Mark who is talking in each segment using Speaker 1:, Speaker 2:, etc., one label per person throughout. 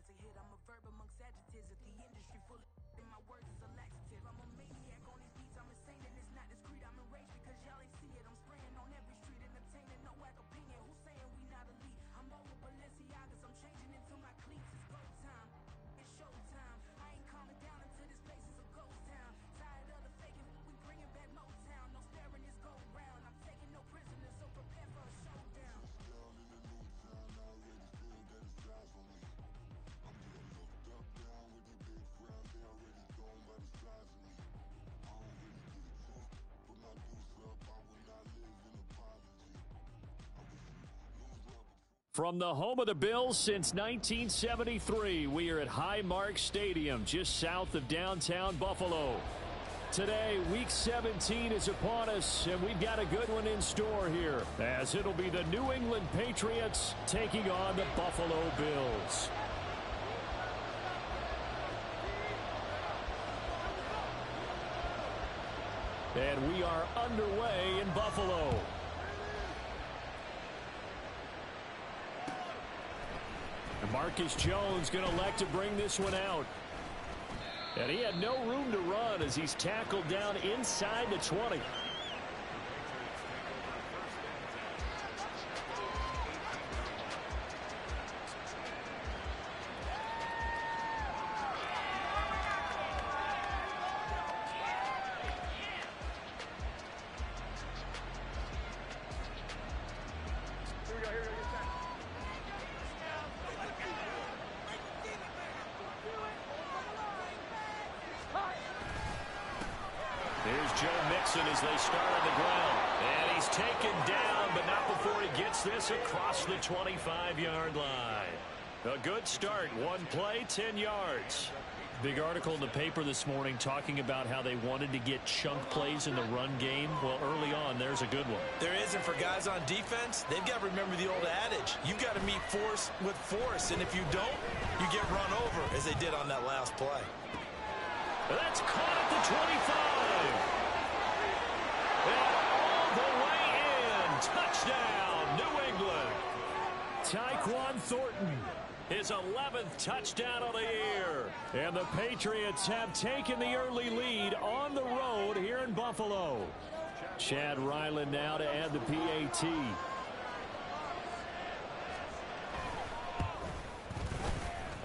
Speaker 1: to hit. I'm a verb amongst adjectives. If the industry full of my words is a laxative. I'm a maniac on these beats. I'm insane and it's not discreet. I'm enraged because y'all ain't see it. I'm spraying on every street, entertaining no whack opinion. Who's saying we not elite? I'm over Balenciagas. I'm changing into my cleats. It's go time. It's showtime. I ain't calming down until this place is a ghost town. Tired of the faking. We bringing back Motown. No staring this go round. I'm taking no prisoners, so prepare for a showdown.
Speaker 2: Down in the new town, I already feel that it's time for me. I'm getting looked up, down with the big frown. They already gone by the size of me. I don't really get a chance. Put my deuce up, I will not live in apology. I wish you lose love.
Speaker 3: From the home of the Bills since 1973, we are at Highmark Stadium, just south of downtown Buffalo. Today, Week 17 is upon us, and we've got a good one in store here, as it'll be the New England Patriots taking on the Buffalo Bills. And we are underway in Buffalo. And Marcus Jones going to elect to bring this one out. And he had no room to run as he's tackled down inside the 20. As they start on the ground. And he's taken down, but not before he gets this across the 25-yard line. A good start. One play, 10 yards. Big article in the paper this morning talking about how they wanted to get chunk plays in the run game. Well, early on, there's a good one.
Speaker 4: There is, and for guys on defense, they've got to remember the old adage. You've got to meet force with force, and if you don't, you get run over, as they did on that last play.
Speaker 3: That's caught at the 25. And all the way in. Touchdown, New England. Tyquan Thornton, his 11th touchdown of the year. And the Patriots have taken the early lead on the road here in Buffalo. Chad Ryland now to add the PAT.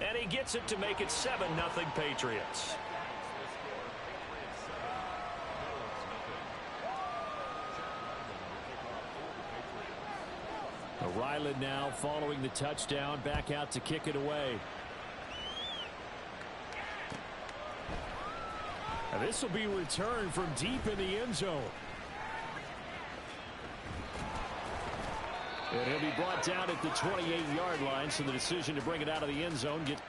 Speaker 3: And he gets it to make it 7-0 Patriots. Ryland now following the touchdown, back out to kick it away. And this will be returned from deep in the end zone. And he'll be brought down at the 28-yard line, so the decision to bring it out of the end zone gets...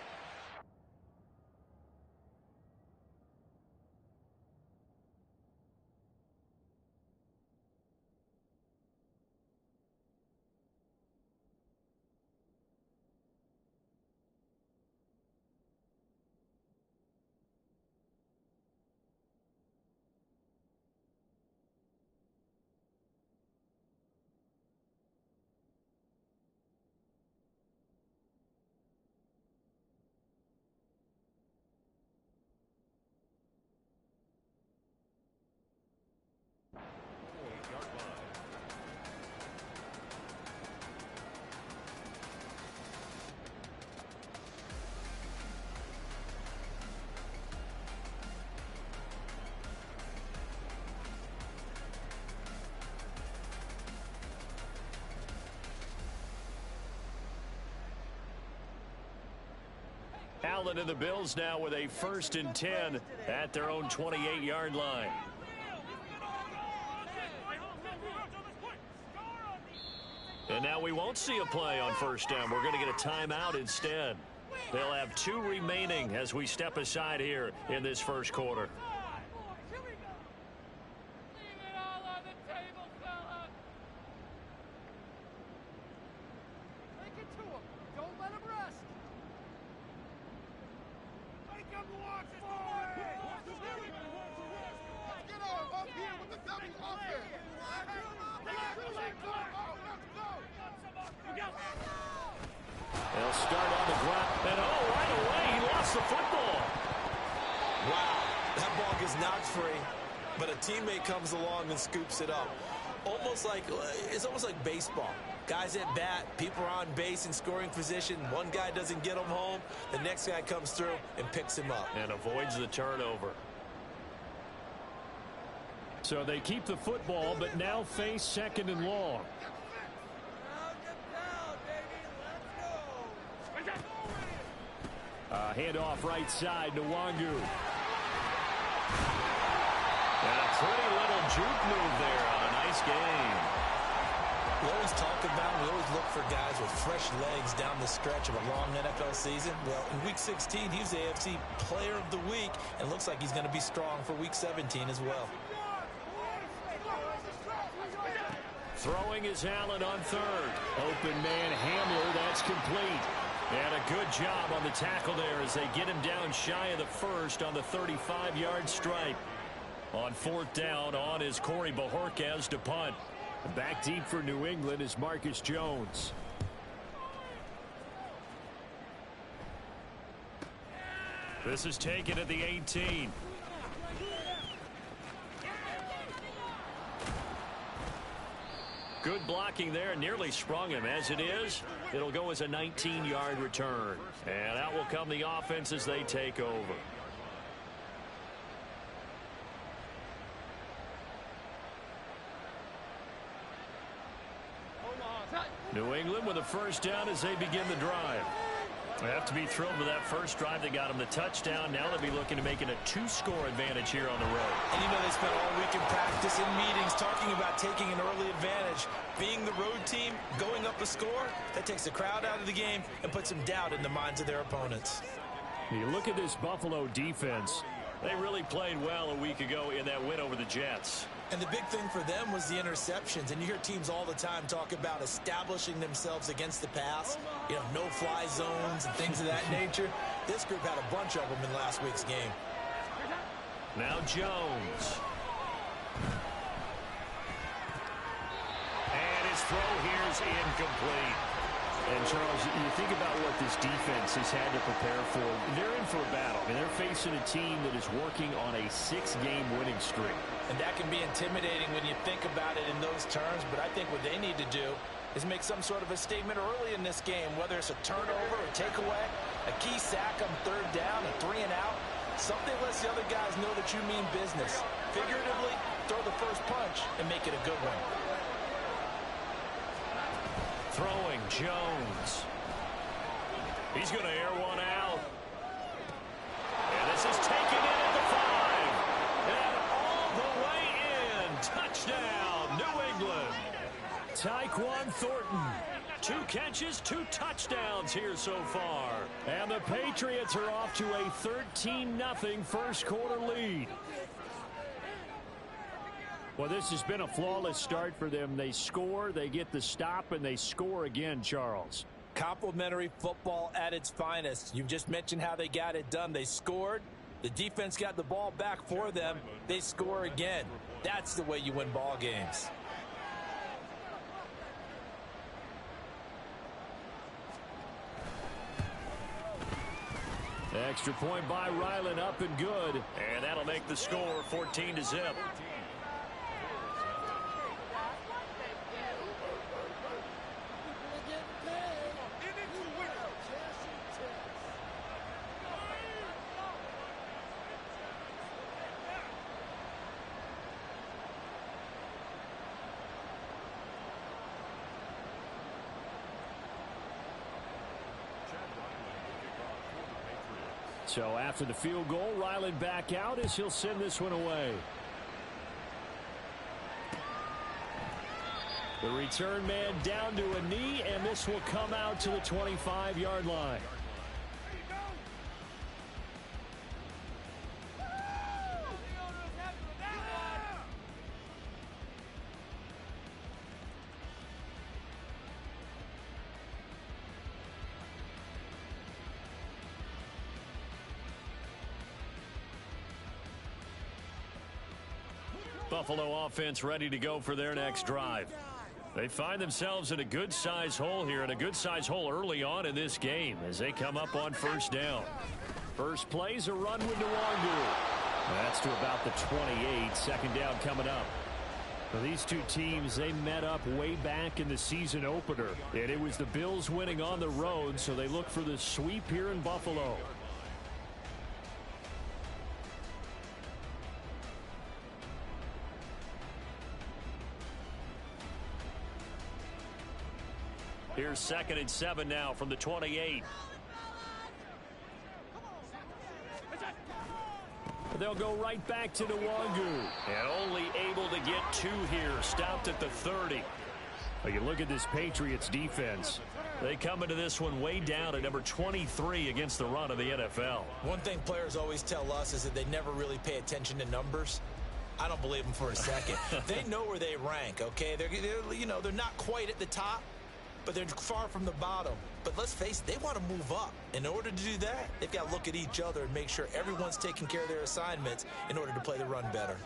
Speaker 3: Allen and the Bills now with a 1st and 10 at their own 28-yard line. And now we won't see a play on 1st down. We're going to get a timeout instead. They'll have 2 remaining as we step aside here in this first quarter. They'll start on the ground. And right lost the football.
Speaker 4: Wow, that ball gets knocked free, but a teammate comes along and scoops it up. It's almost like baseball. Guys at bat, people are on base in scoring position. One guy doesn't get him home. The next guy comes through and picks him up.
Speaker 3: And avoids the turnover. So they keep the football, but now face 2nd and long. Handoff right side to Wangu. And a pretty little juke move there on a nice game.
Speaker 4: We always talk about, we always look for guys with fresh legs down the stretch of a long NFL season. Well, in Week 16, he was the AFC Player of the Week, and looks like he's going to be strong for Week 17 as well.
Speaker 3: Throwing is Allen on 3rd. Open man Hamler, that's complete. And a good job on the tackle there as they get him down shy of the 1st on the 35-yard stripe. On 4th down, on is Corey Bojorquez to punt. Back deep for New England is Marcus Jones. This is taken at the 18. Good blocking there, nearly sprung him. As it is, it'll go as a 19-yard return. And out will come the offense as they take over. New England with a 1st down as they begin the drive. They have to be thrilled with that first drive. They got them the touchdown. Now they'll be looking to make it a 2-score advantage here on the road.
Speaker 4: And you know they spent all week in practice and meetings talking about taking an early advantage. Being the road team, going up a score, that takes the crowd out of the game and puts some doubt in the minds of their opponents.
Speaker 3: You look at this Buffalo defense. They really played well a week ago in that win over the Jets.
Speaker 4: And the big thing for them was the interceptions. And you hear teams all the time talk about establishing themselves against the pass. You know, no-fly zones and things of that nature. This group had a bunch of them in last week's game.
Speaker 3: Now Jones. And his throw here is incomplete. And, Charles, you think about what this defense has had to prepare for. They're in for a battle. I mean, they're facing a team that is working on a 6-game winning streak.
Speaker 4: And that can be intimidating when you think about it in those terms. But I think what they need to do is make some sort of a statement early in this game, whether it's a turnover, a takeaway, a key sack on 3rd down, a 3-and-out. Something lets the other guys know that you mean business. Figuratively, throw the first punch and make it a good one.
Speaker 3: Throwing Jones. He's going to air one out. And this is taken in at the 5. And all the way in. Touchdown, New England. Tyquan Thornton. 2 catches, 2 touchdowns here so far. And the Patriots are off to a 13-0 first quarter lead. Well, this has been a flawless start for them. They score, they get the stop, and they score again, Charles.
Speaker 4: Complimentary football at its finest. You just mentioned how they got it done. They scored. The defense got the ball back for them. They score again. That's the way you win ball games.
Speaker 3: Extra point by Ryland, up and good. And that'll make the score 14-0. So after the field goal, Ryland back out as he'll send this one away. The return man down to a knee, and this will come out to the 25-yard line. Buffalo offense ready to go for their next drive. They find themselves in a good-size hole here, and a good-size hole early on in this game as they come up on 1st down. First play's a run with Nwangu. That's to about the 28. Second down coming up. Well, these two teams, they met up way back in the season opener. And it was the Bills winning on the road, so they look for the sweep here in Buffalo. Here's 2nd and 7 now from the 28. They'll go right back to Nwangu. And only able to get 2 here. Stopped at the 30. Well, you look at this Patriots defense. They come into this one way down at number 23 against the run of the NFL.
Speaker 4: One thing players always tell us is that they never really pay attention to numbers. I don't believe them for a second. They know where they rank, okay? They're not quite at the top, but they're far from the bottom. But let's face it, they want to move up. In order to do that, they've got to look at each other and make sure everyone's taking care of their assignments in order to play the run better.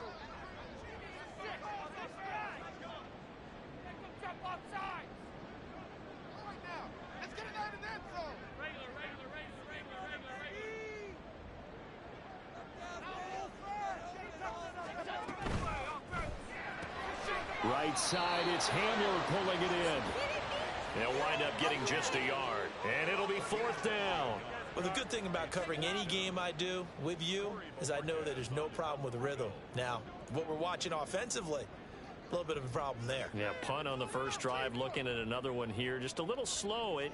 Speaker 3: Right side, it's Hamler pulling it in. They'll wind up getting just a yard. And it'll be 4th down.
Speaker 4: Well, the good thing about covering any game I do with you is I know that there's no problem with the rhythm. Now, what we're watching offensively, a little bit of a problem there.
Speaker 3: Yeah, punt on the first drive, looking at another one here. Just a little slow. And,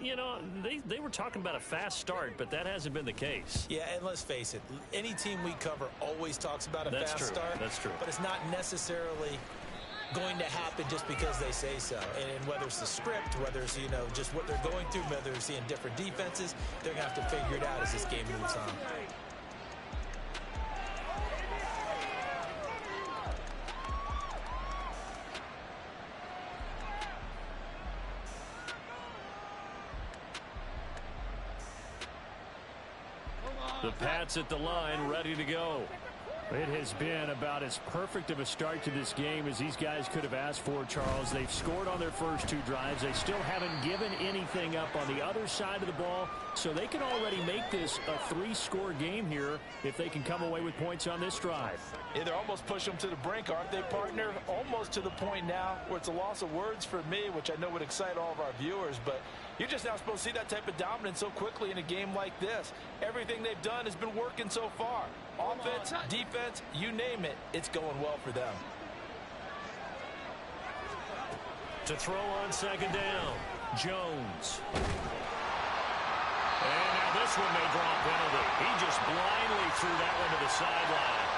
Speaker 3: they were talking about a fast start, but that hasn't been the case.
Speaker 4: Yeah, and let's face it, any team we cover always talks about a fast start.
Speaker 3: That's true.
Speaker 4: But it's not necessarily going to happen just because they say so. And whether it's the script, whether it's, just what they're going through, whether they're seeing different defenses, they're going to have to figure it out as this game moves on.
Speaker 3: The Pats at the line, ready to go. It has been about as perfect of a start to this game as these guys could have asked for, Charles. They've scored on their first 2 drives. They still haven't given anything up on the other side of the ball, so they can already make this a 3-score game here if they can come away with points on this drive.
Speaker 4: Yeah, they're almost pushing them to the brink, aren't they, partner? Almost to the point now where it's a loss of words for me, which I know would excite all of our viewers, but you're just now supposed to see that type of dominance so quickly in a game like this. Everything they've done has been working so far. Offense, defense, you name it, it's going well for them.
Speaker 3: To throw on 2nd down, Jones. And now this one may draw a penalty. He just blindly threw that one to the sideline.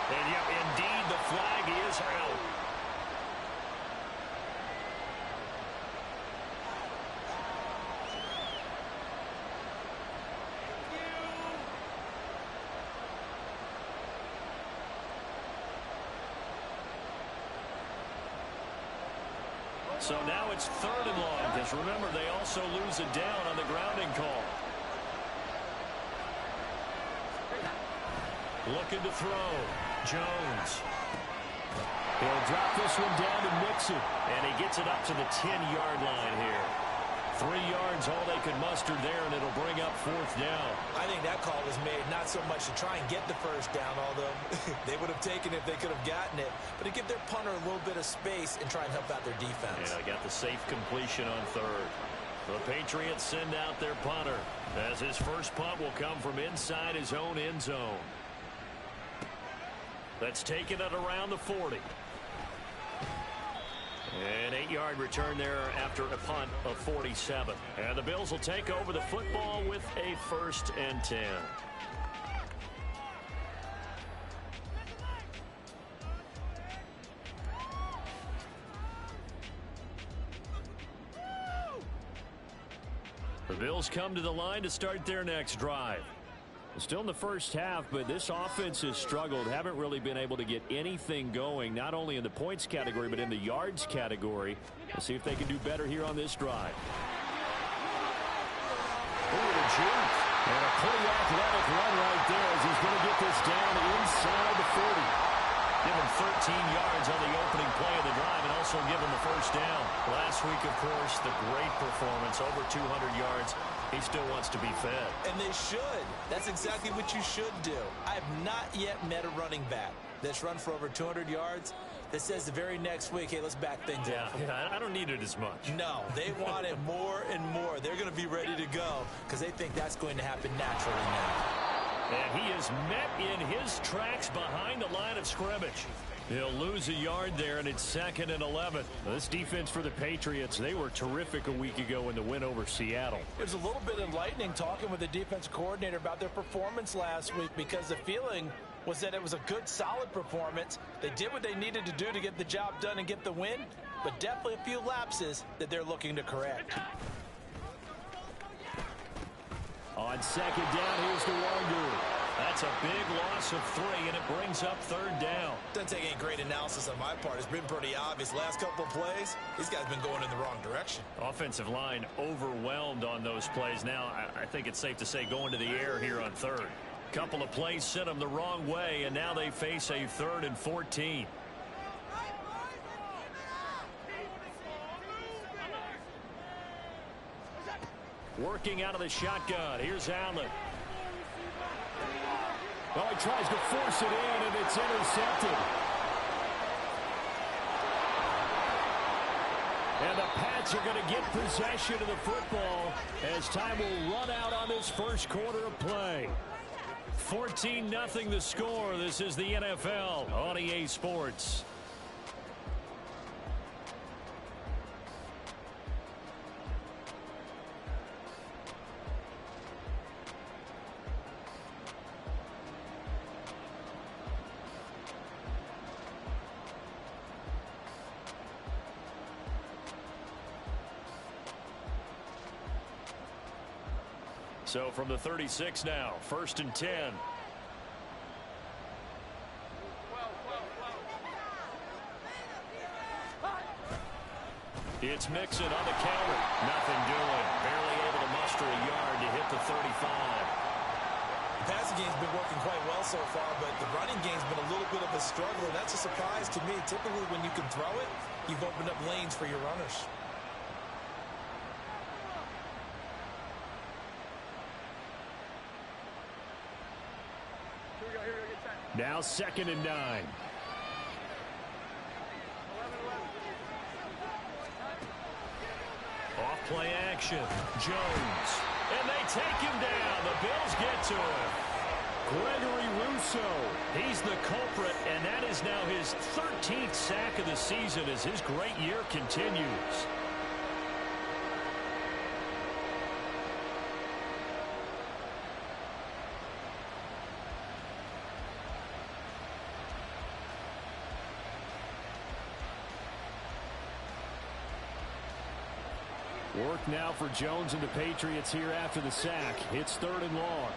Speaker 3: And yet, indeed, the flag is out. So now it's 3rd and long, because remember, they also lose it down on the grounding call. Looking to throw. Jones. He'll drop this one down to Mixon, and he gets it up to the 10-yard line here. 3 yards, all they could muster there, and it'll bring up 4th down.
Speaker 4: I think that call was made not so much to try and get the first down, although they would have taken it if they could have gotten it, but to give their punter a little bit of space and try and help out their defense.
Speaker 3: Yeah, got the safe completion on 3rd. The Patriots send out their punter, as his first punt will come from inside his own end zone. That's taken at around the 40. An 8-yard return there after a punt of 47. And the Bills will take over the football with a 1st and 10. The Bills come to the line to start their next drive. Still in the first half, but this offense has struggled. Haven't really been able to get anything going, not only in the points category, but in the yards category. We'll see if they can do better here on this drive. Oh, what a juke. And a pretty athletic run right there as he's going to get this down inside the 40. Give him 13 yards on the opening play of the drive and also give him the first down. Last week, of course, the great performance, over 200 yards. He still wants to be fed.
Speaker 4: And they should. That's exactly what you should do. I have not yet met a running back that's run for over 200 yards that says the very next week, hey, let's back things up.
Speaker 3: Yeah, I don't need it as much.
Speaker 4: No, they want it more and more. They're going to be ready to go because they think that's going to happen naturally now.
Speaker 3: And he is met in his tracks behind the line of scrimmage. He'll lose a yard there, and it's 2nd and 11. This defense for the Patriots, they were terrific a week ago in the win over Seattle.
Speaker 4: It was a little bit enlightening talking with the defensive coordinator about their performance last week because the feeling was that it was a good, solid performance. They did what they needed to do to get the job done and get the win, but definitely a few lapses that they're looking to correct.
Speaker 3: On 2nd down, here's the Wonder. That's a big loss of 3, and it brings up 3rd down.
Speaker 4: Doesn't take any great analysis on my part. It's been pretty obvious. Last couple of plays, these guys have been going in the wrong direction.
Speaker 3: Offensive line overwhelmed on those plays. Now, I think it's safe to say going to the air here on 3rd. Couple of plays sent them the wrong way, and now they face a 3rd and 14. Working out of the shotgun. Here's Allen. Oh, he tries to force it in, and it's intercepted. And the Pats are going to get possession of the football as time will run out on this first quarter of play. 14-0 the score. This is the NFL on EA Sports. So from the 36 now, 1st and 10. It's Mixon on the counter. Nothing doing. Barely able to muster a yard to hit the 35.
Speaker 4: The passing game's been working quite well so far, but the running game's been a little bit of a struggle, and that's a surprise to me. Typically, when you can throw it, you've opened up lanes for your runners.
Speaker 3: Now 2nd and 9. Off play action. Jones. And they take him down. The Bills get to him. Gregory Rousseau. He's the culprit, and that is now his 13th sack of the season as his great year continues. Work now for Jones and the Patriots here after the sack. It's 3rd and long.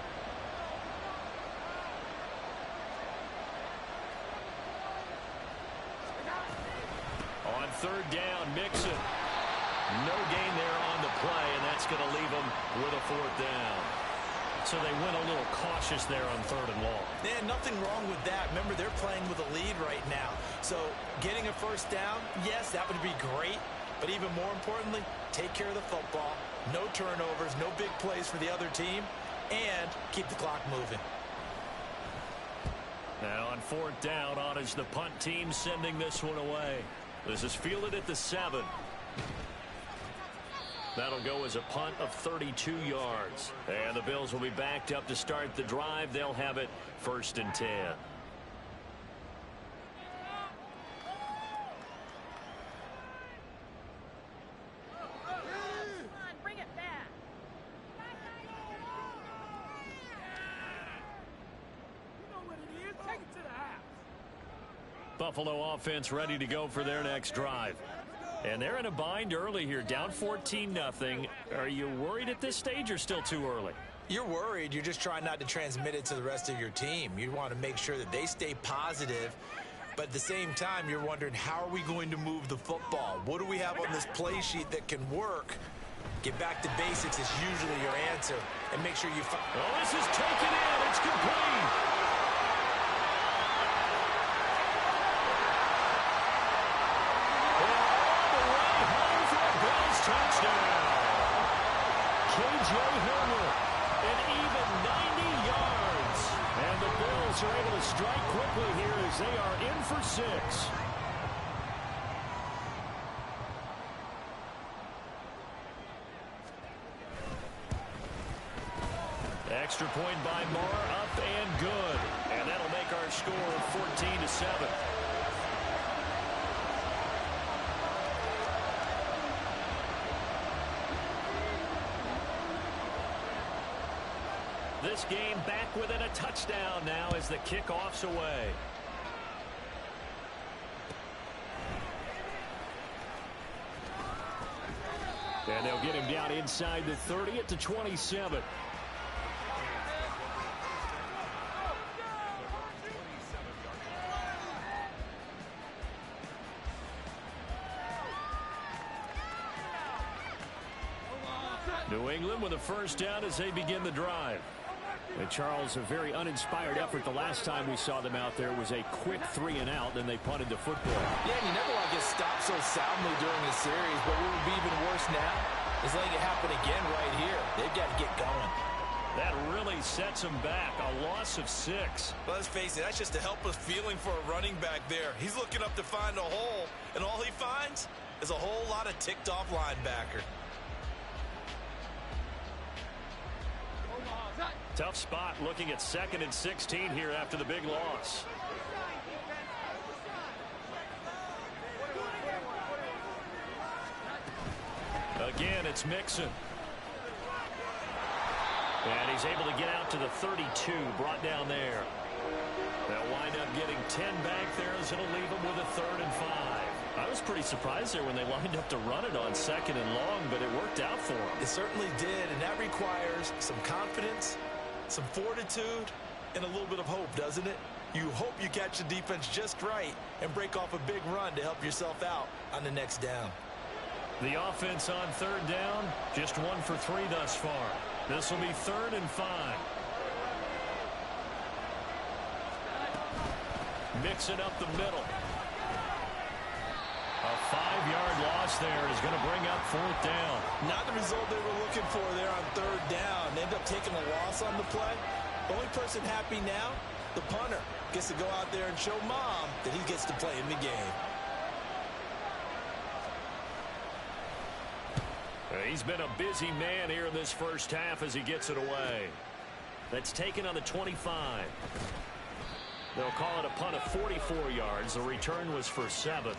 Speaker 3: On 3rd down, Mixon. No gain there on the play, and that's going to leave them with a 4th down. So they went a little cautious there on 3rd and long.
Speaker 4: Yeah, nothing wrong with that. Remember, they're playing with a lead right now. So getting a 1st down, yes, that would be great. But even more importantly, take care of the football. No turnovers, no big plays for the other team, and keep the clock moving.
Speaker 3: Now on 4th down, on is the punt team sending this one away. This is fielded at the 7. That'll go as a punt of 32 yards. And the Bills will be backed up to start the drive. They'll have it 1st and 10. Buffalo offense ready to go for their next drive. And they're in a bind early here, down 14-0. Are you worried at this stage or still too early?
Speaker 4: You're worried. You're just trying not to transmit it to the rest of your team. You want to make sure that they stay positive. But at the same time, you're wondering, how are we going to move the football? What do we have on this play sheet that can work? Get back to basics is usually your answer. And make sure you find...
Speaker 3: Oh, this is taken in. It's complete. Hamler. An even 90 yards. And the Bills are able to strike quickly here as they are in for 6. Extra point by Marr, up and good. And that'll make our score 14-7. This game back within a touchdown now as the kickoff's away. And they'll get him down inside the 30 at the 27. New England with a first down as they begin the drive. And Charles, a very uninspired effort. The last time we saw them out there was a quick 3-and-out, then they punted the football.
Speaker 4: Yeah, and you never want to get stopped so soundly during a series, but what would be even worse now is letting it happen again right here. They've got to get going.
Speaker 3: That really sets them back. A loss of 6.
Speaker 5: Well, let's face it, that's just a helpless feeling for a running back there. He's looking up to find a hole, and all he finds is a whole lot of ticked-off linebacker.
Speaker 3: Tough spot looking at 2nd and 16 here after the big loss. Again, it's Mixon. And he's able to get out to the 32, brought down there. They'll wind up getting 10 back there as it'll leave them with a 3rd and 5. I was pretty surprised there when they lined up to run it on 2nd and long, but it worked out for them.
Speaker 5: It certainly did, and that requires some confidence, some fortitude, and a little bit of hope, doesn't it? You hope you catch the defense just right and break off a big run to help yourself out on the next down.
Speaker 3: The offense on 3rd down, just 1 for 3 thus far. This will be 3rd and 5. Mixing up the middle. A 5-yard loss there is going to bring up 4th down.
Speaker 5: Not the result they were looking for there on 3rd down. They end up taking a loss on the play. The only person happy now, the punter, gets to go out there and show mom that he gets to play in the game.
Speaker 3: He's been a busy man here in this first half as he gets it away. That's taken on the 25. They'll call it a punt of 44 yards. The return was for 7.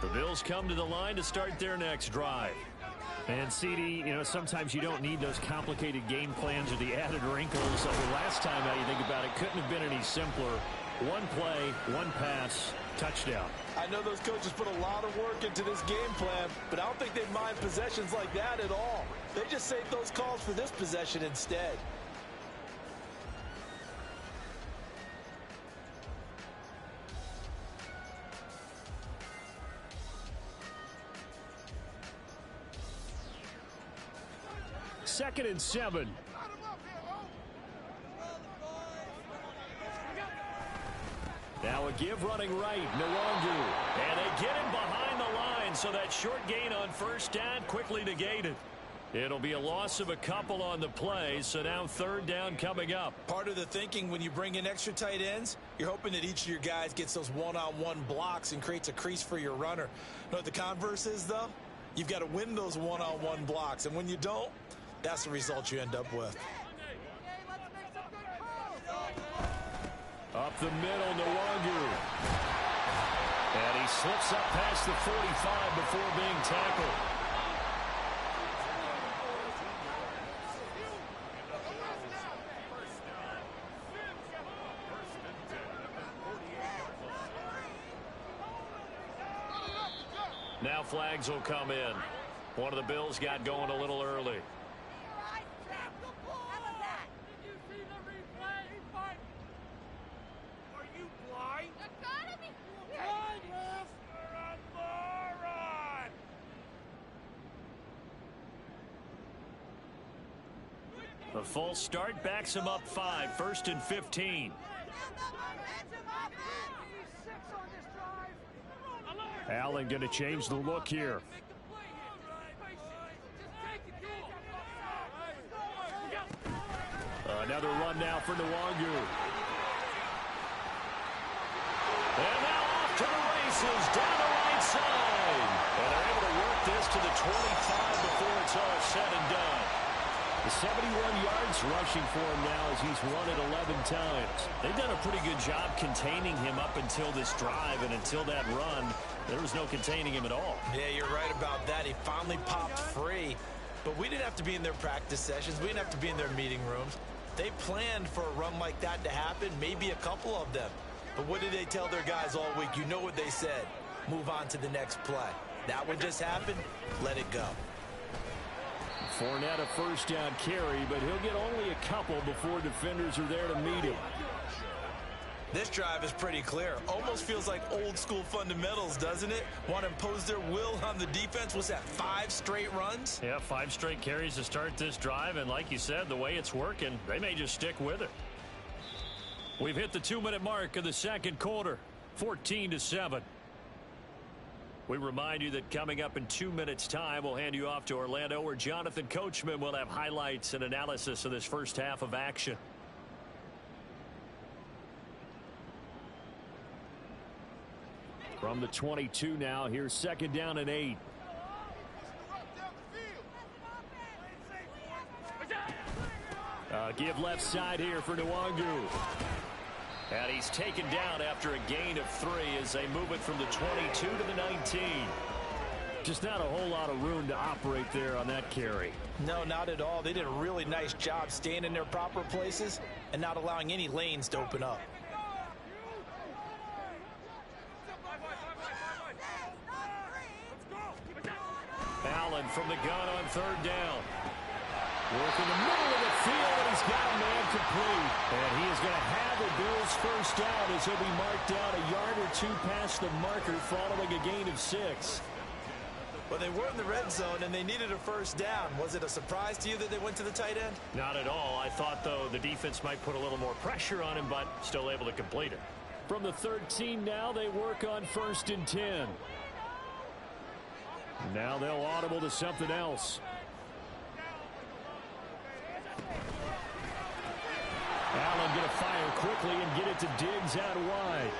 Speaker 3: The Bills come to the line to start their next drive. And, CD, you know, sometimes you don't need those complicated game plans or the added wrinkles. So the last time, now you think about it, couldn't have been any simpler. One play, one pass, touchdown.
Speaker 5: I know those coaches put a lot of work into this game plan, but I don't think they mind possessions like that at all. They just save those calls for this possession instead.
Speaker 3: Second and 7. Now a give running right, Nwangu. And they get him behind the line, so that short gain on 1st down quickly negated. It'll be a loss of a couple on the play, so now 3rd down coming up.
Speaker 5: Part of the thinking when you bring in extra tight ends, you're hoping that each of your guys gets those one-on-one blocks and creates a crease for your runner. You know what the converse is, though? You've got to win those one-on-one blocks, and when you don't, that's the result you end up with.
Speaker 3: Up the middle, Nwangu. And he slips up past the 45 before being tackled. Now flags will come in. One of the Bills got going a little early. A false start backs him up 5. 1st and 15. Allen going to change the look here. Another run now for Nwangu. And now off to the races, down the right side. And they're able to work this to the 25 before it's all said and done. The 71 yards rushing for him now as he's run it 11 times. They've done a pretty good job containing him up until this drive, and until that run, there was no containing him at all.
Speaker 4: Yeah, you're right about that. He finally popped free, but we didn't have to be in their practice sessions. We didn't have to be in their meeting rooms. They planned for a run like that to happen, maybe a couple of them. But what did they tell their guys all week? You know what they said. Move on to the next play. That one just happened. Let it go.
Speaker 3: Fournette a first down carry, but he'll get only a couple before defenders are there to meet him.
Speaker 4: This drive is pretty clear. Almost feels like old school fundamentals, doesn't it? Want to impose their will on the defense. What's that, 5 straight runs?
Speaker 3: Yeah, 5 straight carries to start this drive, and like you said, the way it's working, they may just stick with it. We've hit the 2-minute mark of the second quarter, 14-7. We remind you that coming up in 2 minutes' time, we'll hand you off to Orlando, where Jonathan Coachman will have highlights and analysis of this first half of action. From the 22 now, here's second down and 8. Give left side here for Nwangu. And he's taken down after a gain of 3 as they move it from the 22 to the 19. Just not a whole lot of room to operate there on that carry.
Speaker 4: No, not at all. They did a really nice job staying in their proper places and not allowing any lanes to open up.
Speaker 3: Allen from the gun on third down. Work in the middle of the field, and he's got a man complete. And he is going to have the Bills first down as he'll be marked down a yard or 2 past the marker following a gain of 6.
Speaker 4: Well, they were in the red zone, and they needed a first down. Was it a surprise to you that they went to the tight end?
Speaker 3: Not at all. I thought, though, the defense might put a little more pressure on him, but still able to complete it. From the 13 now, they work on 1st and 10. Now they'll audible to something else. Allen going to fire quickly and get it to Diggs out wide.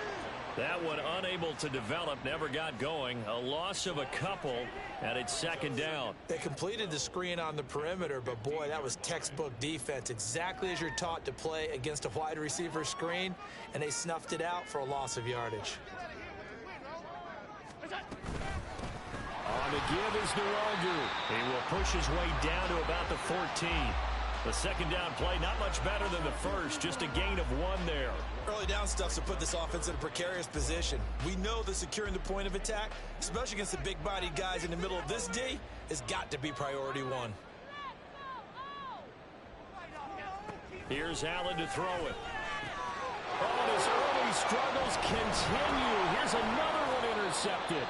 Speaker 3: That one unable to develop, never got going. A loss of a couple, and it's second down.
Speaker 4: They completed the screen on the perimeter, but boy, that was textbook defense. Exactly as you're taught to play against a wide receiver screen, and they snuffed it out for a loss of yardage.
Speaker 3: On the give is Nwangu. He will push his way down to about the 14. The second down play, not much better than the first, just a gain of 1 there.
Speaker 4: Early down stuff to put this offense in a precarious position. We know that securing the point of attack, especially against the big-bodied guys in the middle of this D, has got to be priority 1.
Speaker 3: Here's Allen to throw it. Oh, his early struggles continue. Here's another one intercepted.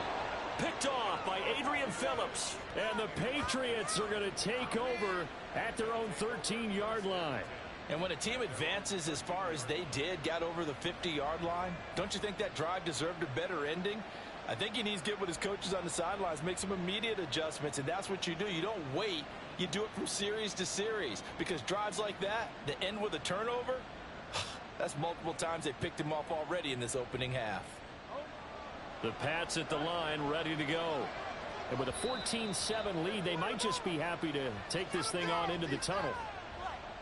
Speaker 3: Picked off by Adrian Phillips. And the Patriots are going to take over at their own 13-yard line.
Speaker 4: And when a team advances as far as they did, got over the 50-yard line, don't you think that drive deserved a better ending? I think he needs to get with his coaches on the sidelines, make some immediate adjustments, and that's what you do. You don't wait. You do it from series to series, because drives like that end with a turnover, that's multiple times they picked him off already in this opening half.
Speaker 3: The Pats at the line, ready to go. And with a 14-7 lead, they might just be happy to take this thing on into the tunnel.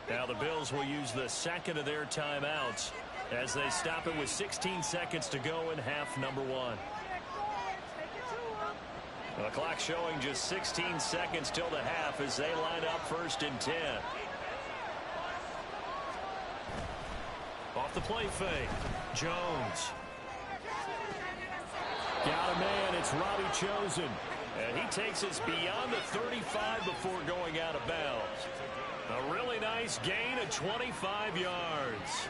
Speaker 3: Now the Bills will use the second of their timeouts as they stop it with 16 seconds to go in half number 1. The clock showing just 16 seconds till the half as they line up 1st and 10. Off the play fake. Jones. Got a man. It's Robbie Chosen. And he takes us beyond the 35 before going out of bounds. A really nice gain of 25 yards.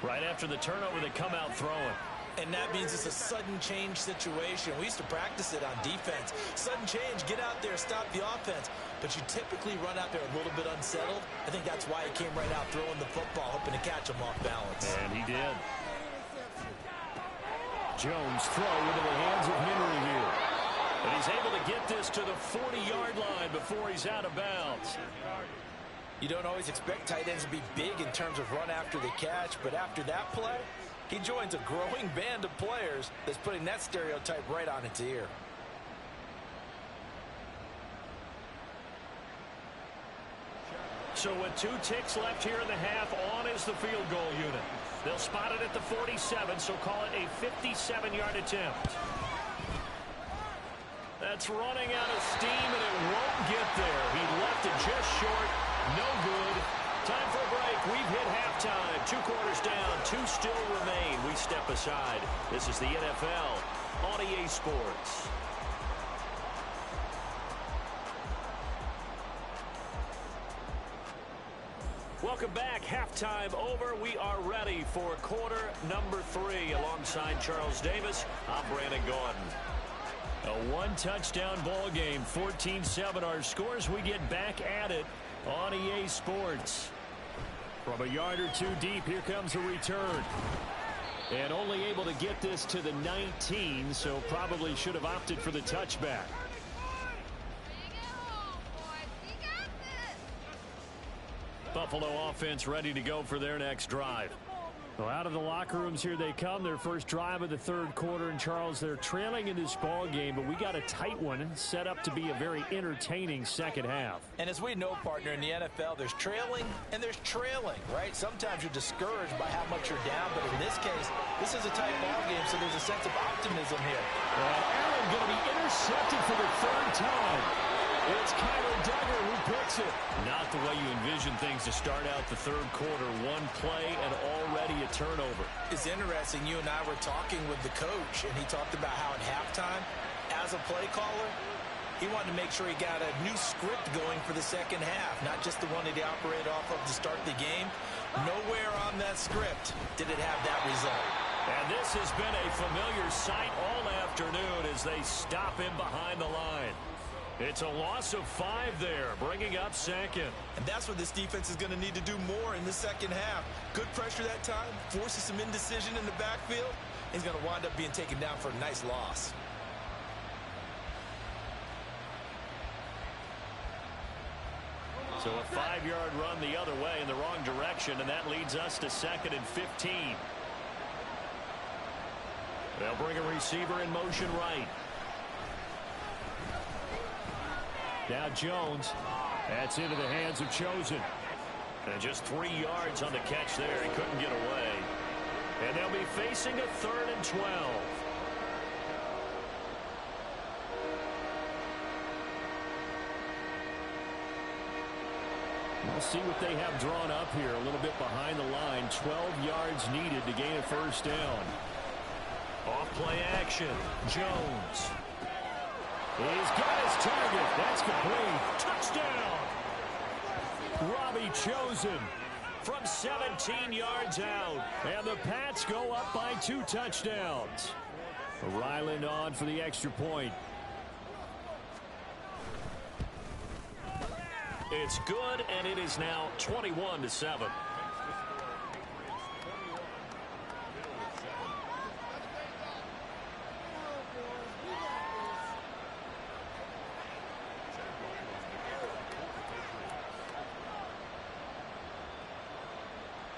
Speaker 3: Right after the turnover, they come out throwing.
Speaker 4: And that means it's a sudden change situation. We used to practice it on defense. Sudden change, get out there, stop the offense. But you typically run out there a little bit unsettled. I think that's why he came right out throwing the football, hoping to catch him off balance.
Speaker 3: And he did. Jones throw into the hands of Henry here. And he's able to get this to the 40-yard line before he's out of bounds.
Speaker 4: You don't always expect tight ends to be big in terms of run after the catch, but after that play, he joins a growing band of players that's putting that stereotype right on its ear.
Speaker 3: So with 2 ticks left here in the half, on is the field goal unit. They'll spot it at the 47, so call it a 57-yard attempt. That's running out of steam, and it won't get there. He left it just short. No good. Time for a break. We've hit halftime. 2 quarters down. 2 still remain. We step aside. This is the NFL on EA Sports. Welcome back. Halftime over. We are ready for quarter number 3. Alongside Charles Davis, I'm Brandon Gordon. A 1-touchdown ball game. 14-7 our scores. We get back at it on EA Sports. From a yard or 2 deep, here comes a return. And only able to get this to the 19, so probably should have opted for the touchback. Buffalo offense ready to go for their next drive. Well, out of the locker rooms here they come. Their first drive of the 3rd quarter. And, Charles, they're trailing in this ball game, but we got a tight one set up to be a very entertaining second half.
Speaker 4: And as we know, partner, in the NFL, there's trailing and there's trailing, right? Sometimes you're discouraged by how much you're down, but in this case, this is a tight ball game, so there's a sense of optimism here.
Speaker 3: And Allen going to be intercepted for the 3rd time. It's Kyler Duggar who picks it. Not the way you envision things to start out the 3rd quarter. 1 play and already a turnover.
Speaker 4: It's interesting. You and I were talking with the coach, and he talked about how at halftime, as a play caller, he wanted to make sure he got a new script going for the second half, not just the one that he operated off of to start the game. Nowhere on that script did it have that result.
Speaker 3: And this has been a familiar sight all afternoon as they stop him behind the line. It's a loss of 5 there, bringing up 2nd.
Speaker 4: And that's what this defense is going to need to do more in the second half. Good pressure that time, forces some indecision in the backfield. He's going to wind up being taken down for a nice loss.
Speaker 3: So a 5-yard run the other way in the wrong direction, and that leads us to 2nd and 15. They'll bring a receiver in motion right. Now Jones. That's into the hands of Chosen. And just 3 yards on the catch there. He couldn't get away. And they'll be facing a 3rd and 12. We'll see what they have drawn up here. A little bit behind the line. 12 yards needed to gain a 1st down. Off play action. Jones. He's got his target. That's complete. Touchdown. Robbie Chosen from 17 yards out. And the Pats go up by 2 touchdowns. Ryland on for the extra point. It's good, and it is now 21-7.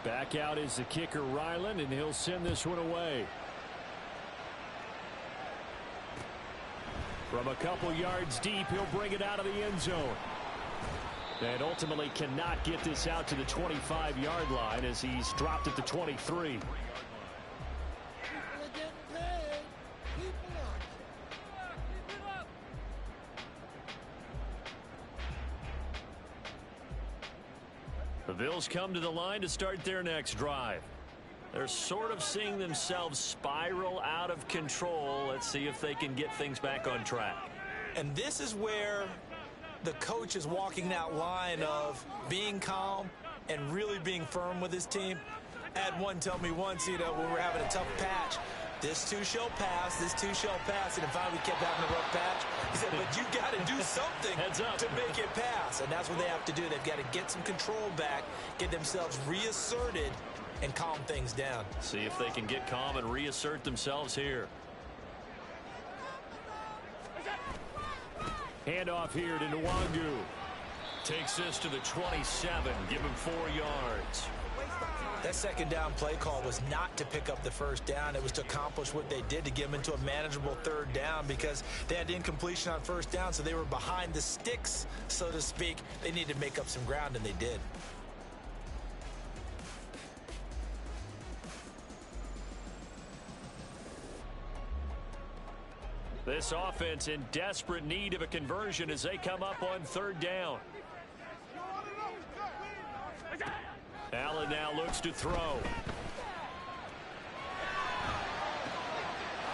Speaker 3: Back out is the kicker, Ryland, and he'll send this one away. From a couple yards deep, he'll bring it out of the end zone. And ultimately cannot get this out to the 25-yard line as he's dropped at the 23. The Bills come to the line to start their next drive. They're sort of seeing themselves spiral out of control. Let's see if they can get things back on track.
Speaker 4: And this is where the coach is walking that line of being calm and really being firm with his team. Had one tell me once, when we're having a tough patch, this too shall pass, this too shall pass, and then finally we kept having a rough patch. He said, but you got to do something to make it pass, and that's what they have to do. They've got to get some control back, get themselves reasserted, and calm things down.
Speaker 3: See if they can get calm and reassert themselves here. Handoff here to Nwangu. Takes this to the 27. Give him 4 yards.
Speaker 4: That second down play call was not to pick up the first down. It was to accomplish what they did, to get them into a manageable third down, because they had incompletion on first down, so they were behind the sticks, so to speak. They needed to make up some ground, and they did.
Speaker 3: This offense in desperate need of a conversion as they come up on third down. Allen now looks to throw.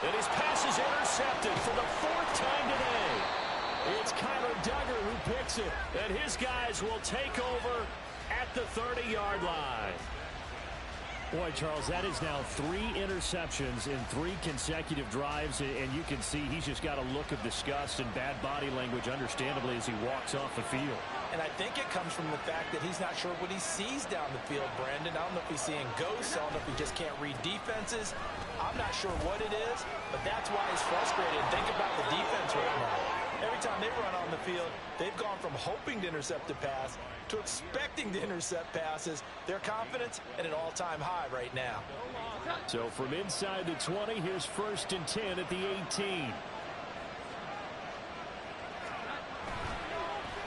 Speaker 3: And his pass is intercepted for the 4th time today. It's Kyler Duggar who picks it, and his guys will take over at the 30-yard line.
Speaker 6: Boy, Charles, that is now 3 interceptions in 3 consecutive drives, and you can see he's just got a look of disgust and bad body language, understandably, as he walks off the field.
Speaker 4: And I think it comes from the fact that he's not sure what he sees down the field, Brandon. I don't know if he's seeing ghosts. I don't know if he just can't read defenses. I'm not sure what it is, but that's why he's frustrated. Think about the defense right now. Every time they run on the field, they've gone from hoping to intercept a pass to expecting to intercept passes. Their confidence at an all-time high right now.
Speaker 6: So from inside the 20, here's 1st and 10 at the 18.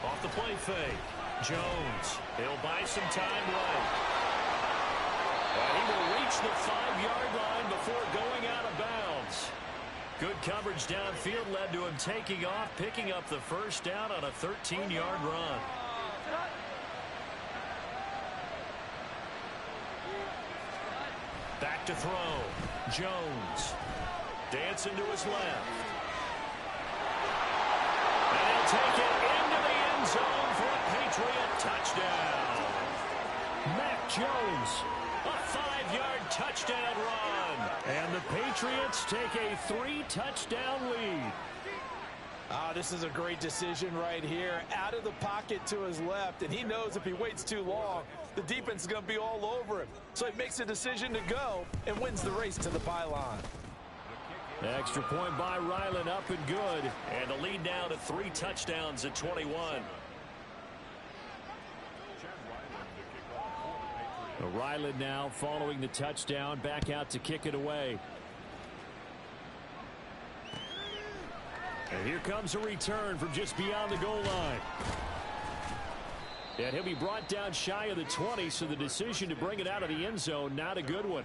Speaker 3: Off the play fake. Jones. He'll buy some time right. And he will reach the 5-yard line before going out of bounds. Good coverage downfield led to him taking off, picking up the first down on a 13-yard run. Back to throw. Jones. Dancing to his left. And he'll take it into the end zone for a Patriot touchdown.
Speaker 6: Mac Jones.
Speaker 3: A 5-yard touchdown run.
Speaker 6: And the Patriots take a 3-touchdown lead.
Speaker 4: This is a great decision right here. Out of the pocket to his left, and he knows if he waits too long, the defense is going to be all over him. So he makes a decision to go and wins the race to the pylon.
Speaker 6: Extra point by Ryland, up and good.
Speaker 3: And the lead now to 3 touchdowns at 21.
Speaker 6: Ryland now following the touchdown, back out to kick it away. And here comes a return from just beyond the goal line. And he'll be brought down shy of the 20, so the decision to bring it out of the end zone, not a good one.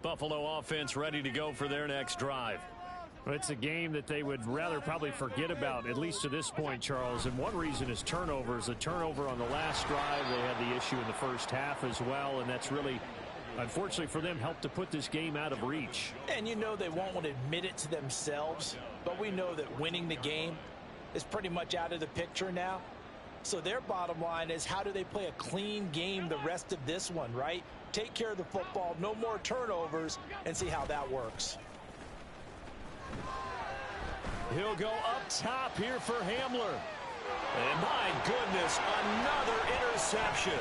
Speaker 3: Buffalo offense ready to go for their next drive.
Speaker 6: It's a game that they would rather probably forget about, at least to this point, Charles. And one reason is turnovers. The turnover on the last drive, they had the issue in the first half as well, and that's really, unfortunately for them, helped to put this game out of reach.
Speaker 4: And you know they won't want to admit it to themselves, but we know that winning the game is pretty much out of the picture now. So their bottom line is, how do they play a clean game the rest of this one, right? Take care of the football, no more turnovers, and see how that works.
Speaker 6: He'll go up top here for Hamler.
Speaker 3: And my goodness, another interception.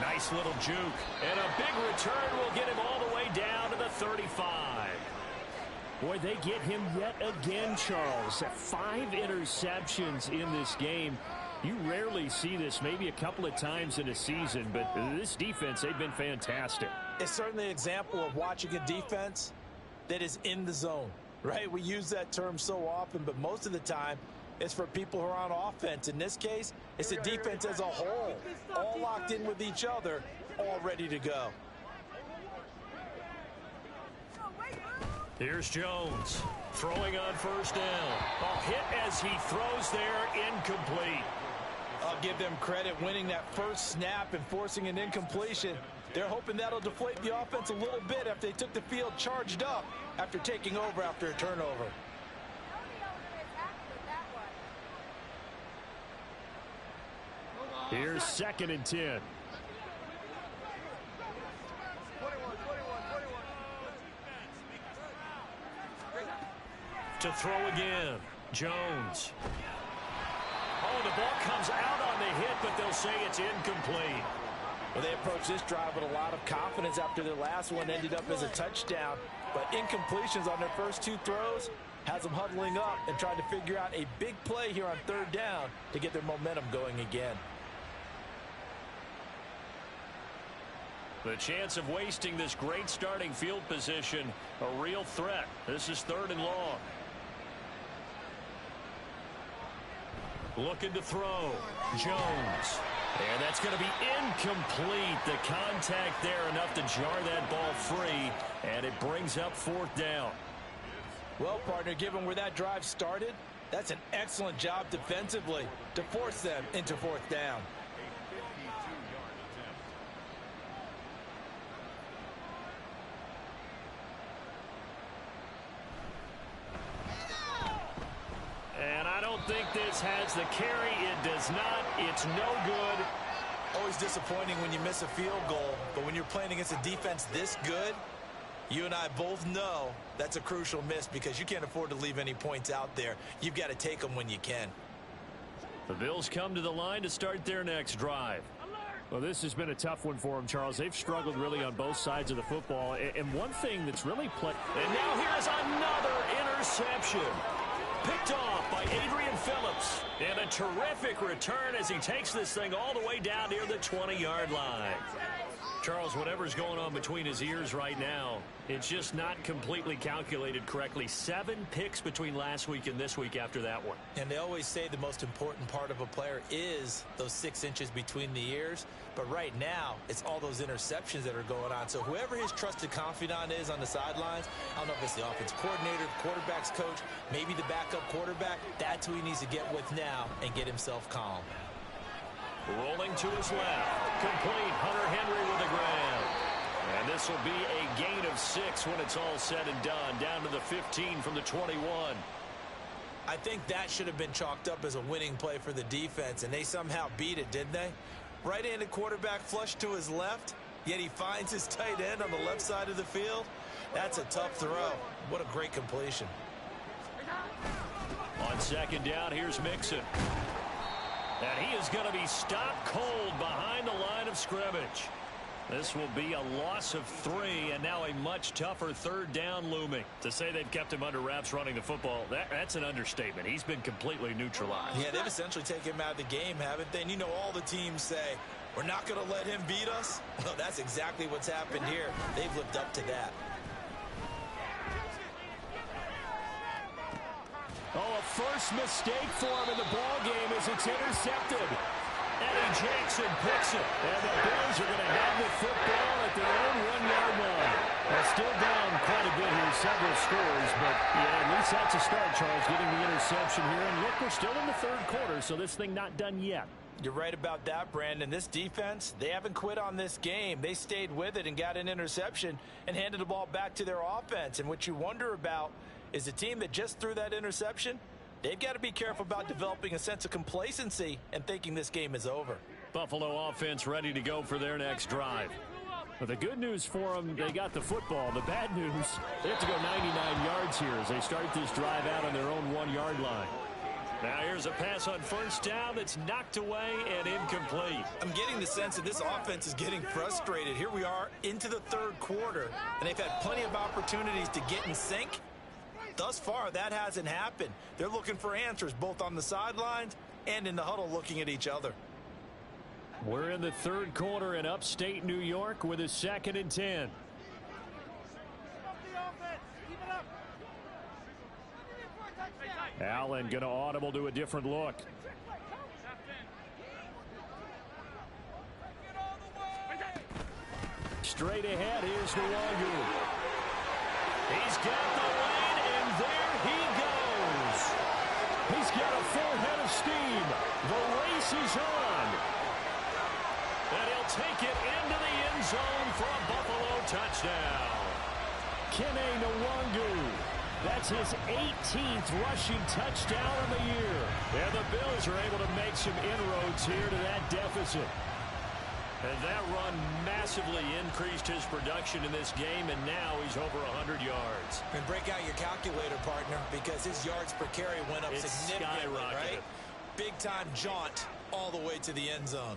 Speaker 3: Nice little juke. And a big return will get him all the way down to the 35.
Speaker 6: Boy, they get him yet again, Charles. 5 interceptions in this game. You rarely see this, maybe a couple of times in a season, but this defense, they've been fantastic.
Speaker 4: It's certainly an example of watching a defense that is in the zone, right? We use that term so often, but most of the time it's for people who are on offense. In this case, it's the defense as a whole, all locked in with each other, all ready to go.
Speaker 3: Here's Jones throwing on first down. A hit as he throws there, incomplete.
Speaker 4: A I'll give them credit winning that first snap and forcing an incompletion. They're hoping that'll deflate the offense a little bit after they took the field charged up after taking over after a turnover.
Speaker 6: Here's 2nd and 10. To throw again, Jones. Oh, the ball comes out on the hit, but they'll say it's incomplete.
Speaker 4: Well, they approached this drive with a lot of confidence after their last one ended up as a touchdown. But incompletions on their first 2 throws has them huddling up and trying to figure out a big play here on 3rd down to get their momentum going again.
Speaker 6: The chance of wasting this great starting field position, a real threat. This is 3rd and long. Looking to throw. Jones. And that's going to be incomplete. The contact there enough to jar that ball free, and it brings up 4th down.
Speaker 4: Well, partner, given where that drive started, that's an excellent job defensively to force them into 4th down.
Speaker 6: And I don't think this has the carry. It does not. It's no good.
Speaker 4: Always disappointing when you miss a field goal, but when you're playing against a defense this good, you and I both know that's a crucial miss because you can't afford to leave any points out there. You've got to take them when you can.
Speaker 6: The Bills come to the line to start their next drive. Well, this has been a tough one for them, Charles. They've struggled really on both sides of the football. And one thing that's really played. And now here's another interception. Picked off by Adrian Phillips. And a terrific return as he takes this thing all the way down near the 20-yard line. Charles, whatever's going on between his ears right now, it's just not completely calculated correctly. 7 picks between last week and this week after that one.
Speaker 4: And they always say the most important part of a player is those 6 inches between the ears. But right now, it's all those interceptions that are going on. So whoever his trusted confidant is on the sidelines, I don't know if it's the offense coordinator, the quarterback's coach, maybe the backup quarterback, that's who he needs to get with now and get himself calm.
Speaker 6: Rolling to his left. Complete. Hunter Henry with a grab. And this will be a gain of 6 when it's all said and done. Down to the 15 from the 21.
Speaker 4: I think that should have been chalked up as a winning play for the defense, and they somehow beat it, didn't they? Right-handed quarterback flushed to his left, yet he finds his tight end on the left side of the field. That's a tough throw. What a great completion.
Speaker 6: On 2nd down, here's Mixon. And he is going to be stopped cold behind the line of scrimmage. This will be a loss of 3, and now a much tougher 3rd down looming. To say they've kept him under wraps running the football, that's an understatement. He's been completely neutralized.
Speaker 4: Yeah, they've essentially taken him out of the game, haven't they? And you know all the teams say, we're not going to let him beat us. Well, that's exactly what's happened here. They've lived up to that.
Speaker 6: Oh, a first mistake for him in the ball game as it's intercepted. Eddie Jackson picks it. And the Bills are going to have the football at their own 1-yard line. They're still down quite a bit here, several scores. But, yeah, at least that's a start, Charles, getting the interception here. And look, we're still in the 3rd quarter, so this thing not done yet.
Speaker 4: You're right about that, Brandon. This defense, they haven't quit on this game. They stayed with it and got an interception and handed the ball back to their offense. And what you wonder about is the team that just threw that interception, they've got to be careful about developing a sense of complacency and thinking this game is over.
Speaker 6: Buffalo offense ready to go for their next drive. But the good news for them, they got the football. The bad news, they have to go 99 yards here as they start this drive out on their own 1-yard line. Now here's a pass on 1st down that's knocked away and incomplete.
Speaker 4: I'm getting the sense that this offense is getting frustrated. Here we are into the 3rd quarter, and they've had plenty of opportunities to get in sync. Thus far, that hasn't happened. They're looking for answers both on the sidelines and in the huddle looking at each other.
Speaker 6: We're in the 3rd quarter in upstate New York with a 2nd and 10. Allen going to audible to a different look. Straight ahead, here's Nwangu. He's got the lane, and there he goes. He's got a full head of steam. The race is on. And he'll take it into the end zone for a Buffalo touchdown. Kene Nwangu. That's his 18th rushing touchdown of the year. And the Bills are able to make some inroads here to that deficit. And that run massively increased his production in this game, and now he's over 100 yards.
Speaker 5: And break out your calculator, partner, because his yards per carry went up significantly, right? Big-time jaunt all the way to the end zone.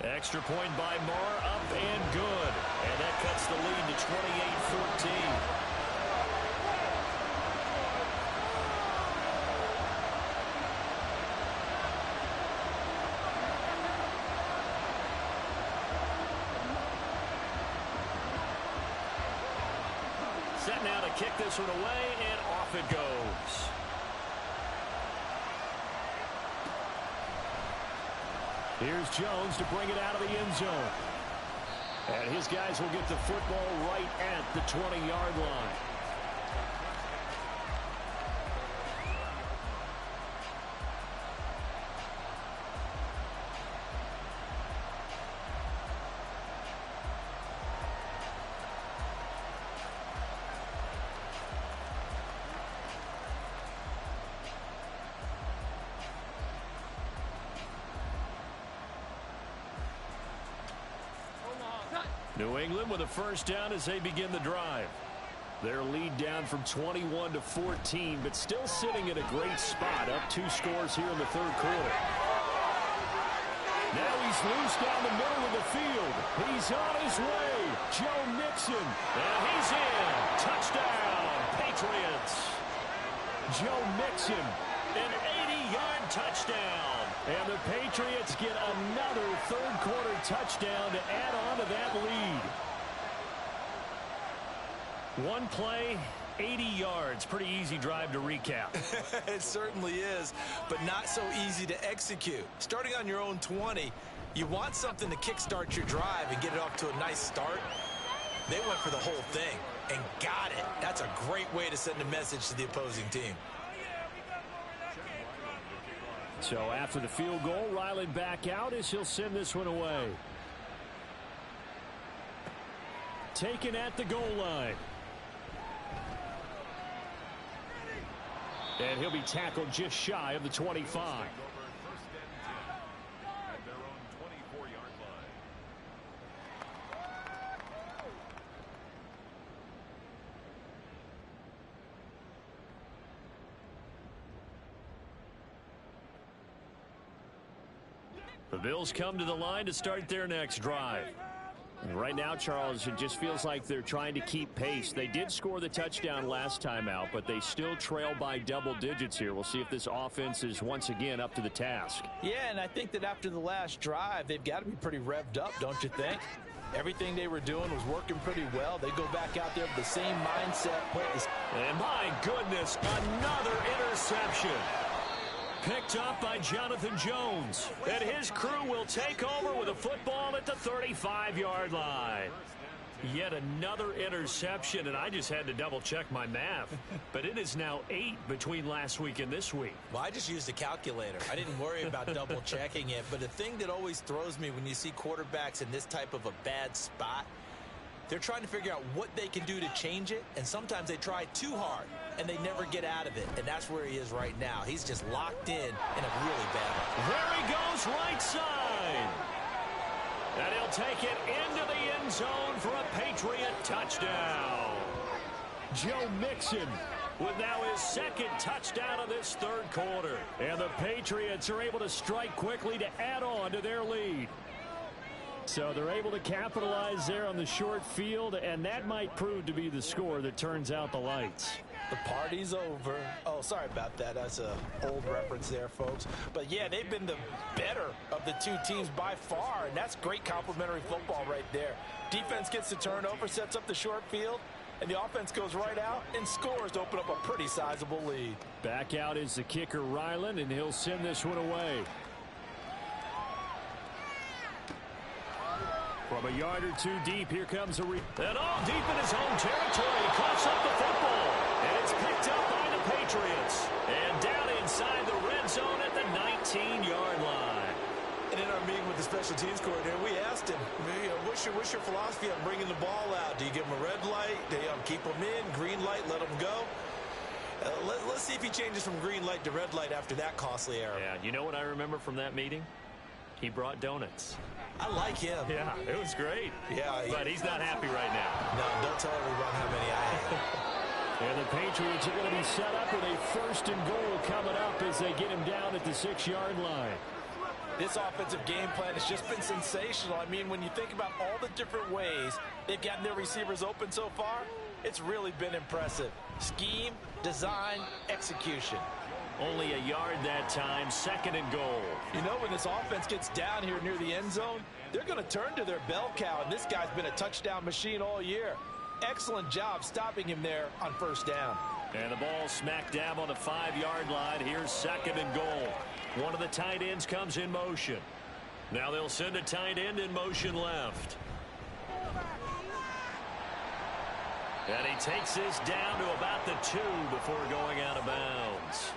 Speaker 6: Extra point by Marr, up and good. And that cuts the lead to 28-14. Set now to kick this one away, and off it goes. Here's Jones to bring it out of the end zone. And his guys will get the football right at the 20-yard line. New England with a first down as they begin the drive. Their lead down from 21 to 14, but still sitting at a great spot, up 2 scores here in the third quarter. Now he's loose down the middle of the field. He's on his way. Joe Mixon. And he's in. Touchdown, Patriots. Joe Mixon, an 80-yard touchdown. And the Patriots get another third-quarter touchdown to add on to that lead. One play, 80 yards. Pretty easy drive to recap.
Speaker 5: It certainly is, but not so easy to execute. Starting on your own 20, you want something to kickstart your drive and get it off to a nice start. They went for the whole thing and got it. That's a great way to send a message to the opposing team.
Speaker 6: So after the field goal, Ryland back out as he'll send this one away. Taken at the goal line. And he'll be tackled just shy of the 25. The Bills come to the line to start their next drive. And right now, Charles, it just feels like they're trying to keep pace. They did score the touchdown last time out, but they still trail by double digits here. We'll see if this offense is once again up to the task.
Speaker 4: Yeah, and I think that after the last drive, they've got to be pretty revved up, don't you think? Everything they were doing was working pretty well. They go back out there with the same mindset.
Speaker 6: And my goodness, another interception. Picked up by Jonathan Jones. And his crew will take over with a football at the 35-yard line. Yet another interception, and I just had to double-check my math. But it is now 8 between last week and this week.
Speaker 5: Well, I just used a calculator. I didn't worry about double-checking it. But the thing that always throws me when you see quarterbacks in this type of a bad spot, they're trying to figure out what they can do to change it, and sometimes they try too hard, and they never get out of it, and that's where he is right now. He's just locked in a really bad one.
Speaker 6: There he goes, right side. And he'll take it into the end zone for a Patriot touchdown. Joe Mixon with now his second touchdown of this third quarter. And the Patriots are able to strike quickly to add on to their lead. So they're able to capitalize there on the short field, and that might prove to be the score that turns out the lights.
Speaker 4: The party's over. Oh, sorry about that. That's an old reference there, folks. But, yeah, they've been the better of the two teams by far, and that's great complimentary football right there. Defense gets the turnover, sets up the short field, and the offense goes right out and scores to open up a pretty sizable lead.
Speaker 6: Back out is the kicker, Ryland, and he'll send this one away. From a yard or two deep, here comes a and all deep in his home territory. Coughs up the football, and it's picked up by the Patriots. And down inside the red zone at the 19-yard line.
Speaker 5: And in our meeting with the special teams coordinator, we asked him, what's your philosophy on bringing the ball out? Do you give him a red light? Do you keep him in? Green light, let him go? Let's see if he changes from green light to red light after that costly error.
Speaker 6: Yeah, you know what I remember from that meeting? He brought donuts.
Speaker 5: I like him.
Speaker 6: Yeah, it was great.
Speaker 5: Yeah,
Speaker 6: but he's not happy right now.
Speaker 5: No, don't tell everyone how many I have.
Speaker 6: And the Patriots are going to be set up with a 1st and goal coming up as they get him down at the 6-yard line.
Speaker 4: This offensive game plan has just been sensational. I mean, when you think about all the different ways they've gotten their receivers open so far, it's really been impressive. Scheme, design, execution.
Speaker 6: Only a yard that time, 2nd and goal.
Speaker 4: You know, when this offense gets down here near the end zone, they're going to turn to their bell cow, and this guy's been a touchdown machine all year. Excellent job stopping him there on 1st down.
Speaker 6: And the ball smack dab on the 5-yard line. Here's 2nd and goal. One of the tight ends comes in motion. Now they'll send a tight end in motion left. And he takes this down to about the 2 before going out of bounds.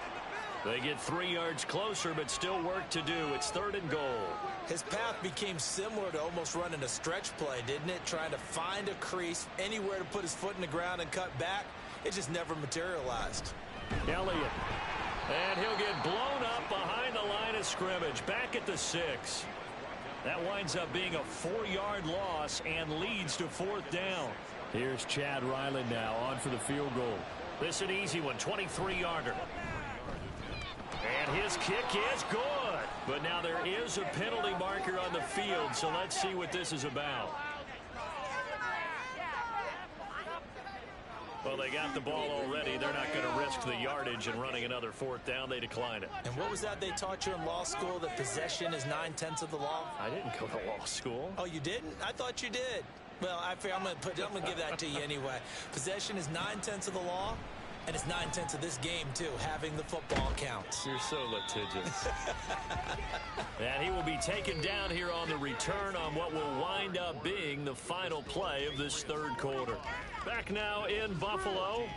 Speaker 6: They get 3 yards closer, but still work to do. It's 3rd and goal.
Speaker 5: His path became similar to almost running a stretch play, didn't it? Trying to find a crease, anywhere to put his foot in the ground and cut back. It just never materialized.
Speaker 6: Elliott. And he'll get blown up behind the line of scrimmage. Back at the 6. That winds up being a 4-yard loss and leads to 4th down. Here's Chad Ryland now on for the field goal. This is an easy one, 23-yarder. And his kick is good. But now there is a penalty marker on the field, so let's see what this is about. Well, they got the ball already. They're not going to risk the yardage and running another 4th down. They decline it.
Speaker 5: And what was that they taught you in law school, that possession is 9/10 of the law?
Speaker 6: I didn't go to law school.
Speaker 5: Oh, you didn't? I thought you did. Well, I'm going to give that to you anyway. Possession is 9/10 of the law, and it's 9/10 of this game, too. Having the football counts.
Speaker 6: You're so litigious. And he will be taken down here on the return on what will wind up being the final play of this 3rd quarter. Back now in Buffalo.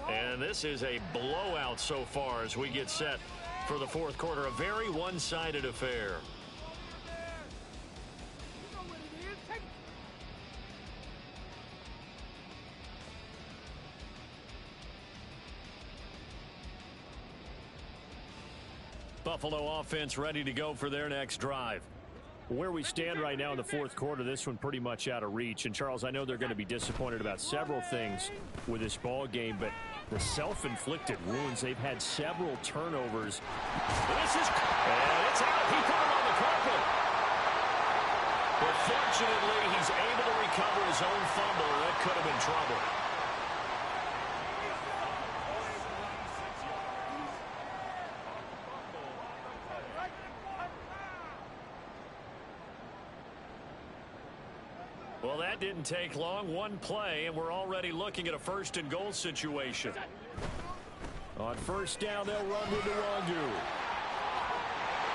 Speaker 6: And this is a blowout so far as we get set for the 4th quarter. A very one-sided affair. Buffalo offense ready to go for their next drive. Where we stand right now in the 4th quarter, this one pretty much out of reach. And, Charles, I know they're going to be disappointed about several things with this ball game, but the self-inflicted wounds, they've had several turnovers. This is, and it's out. He put him on the carpet. But fortunately, he's able to recover his own fumble. That could have been trouble. Well, that didn't take long. One play, and we're already looking at a 1st and goal situation. On 1st down, they'll run with Nwangu.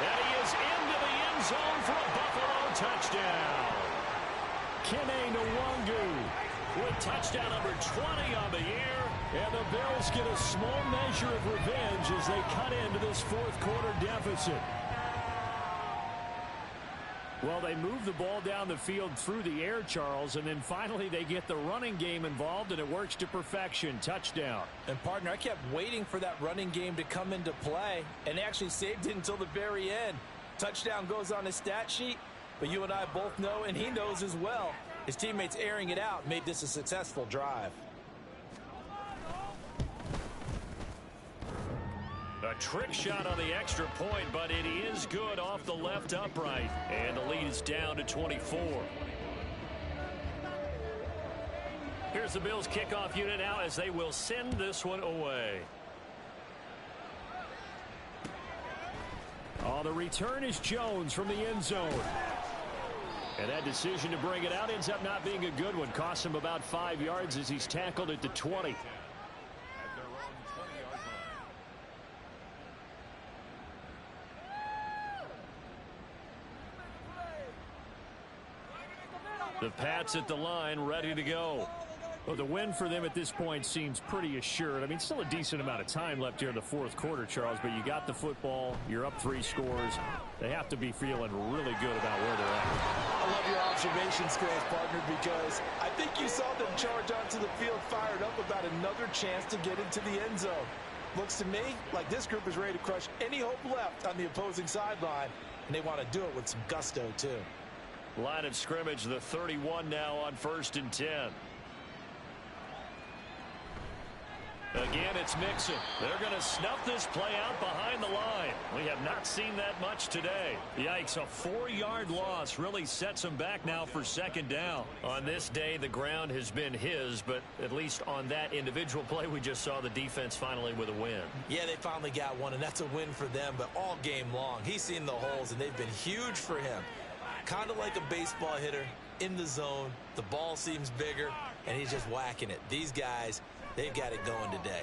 Speaker 6: And he is into the end zone for a Buffalo touchdown. Kene Nwangu with touchdown number 20 on the year. And the Bills get a small measure of revenge as they cut into this 4th quarter deficit. Well, they move the ball down the field through the air, Charles, and then finally they get the running game involved, and it works to perfection. Touchdown.
Speaker 4: And, partner, I kept waiting for that running game to come into play, and they actually saved it until the very end. Touchdown goes on his stat sheet, but you and I both know, and he knows as well, his teammates airing it out made this a successful drive.
Speaker 6: A trick shot on the extra point, but it is good off the left upright. And the lead is down to 24. Here's the Bills kickoff unit now as they will send this one away. Oh, the return is Jones from the end zone. And that decision to bring it out ends up not being a good one. Costs him about 5 yards as he's tackled at the 20. The Pats at the line, ready to go. Well, the win for them at this point seems pretty assured. I mean, still a decent amount of time left here in the fourth quarter, Charles, but you got the football. You're up 3 scores. They have to be feeling really good about where they're at.
Speaker 4: I love your observation skills, partner, because I think you saw them charge onto the field fired up about another chance to get into the end zone. Looks to me like this group is ready to crush any hope left on the opposing sideline, and they want to do it with some gusto, too.
Speaker 6: Line of scrimmage, the 31 now on 1st and 10. Again, it's Mixon. They're going to snuff this play out behind the line. We have not seen that much today. Yikes, a 4-yard loss really sets him back now for 2nd down. On this day, the ground has been his, but at least on that individual play, we just saw the defense finally with a win.
Speaker 4: Yeah, they finally got one, and that's a win for them, but all game long, he's seen the holes, and they've been huge for him. Kind of like a baseball hitter in the zone. The ball seems bigger, and he's just whacking it. These guys, they've got it going today.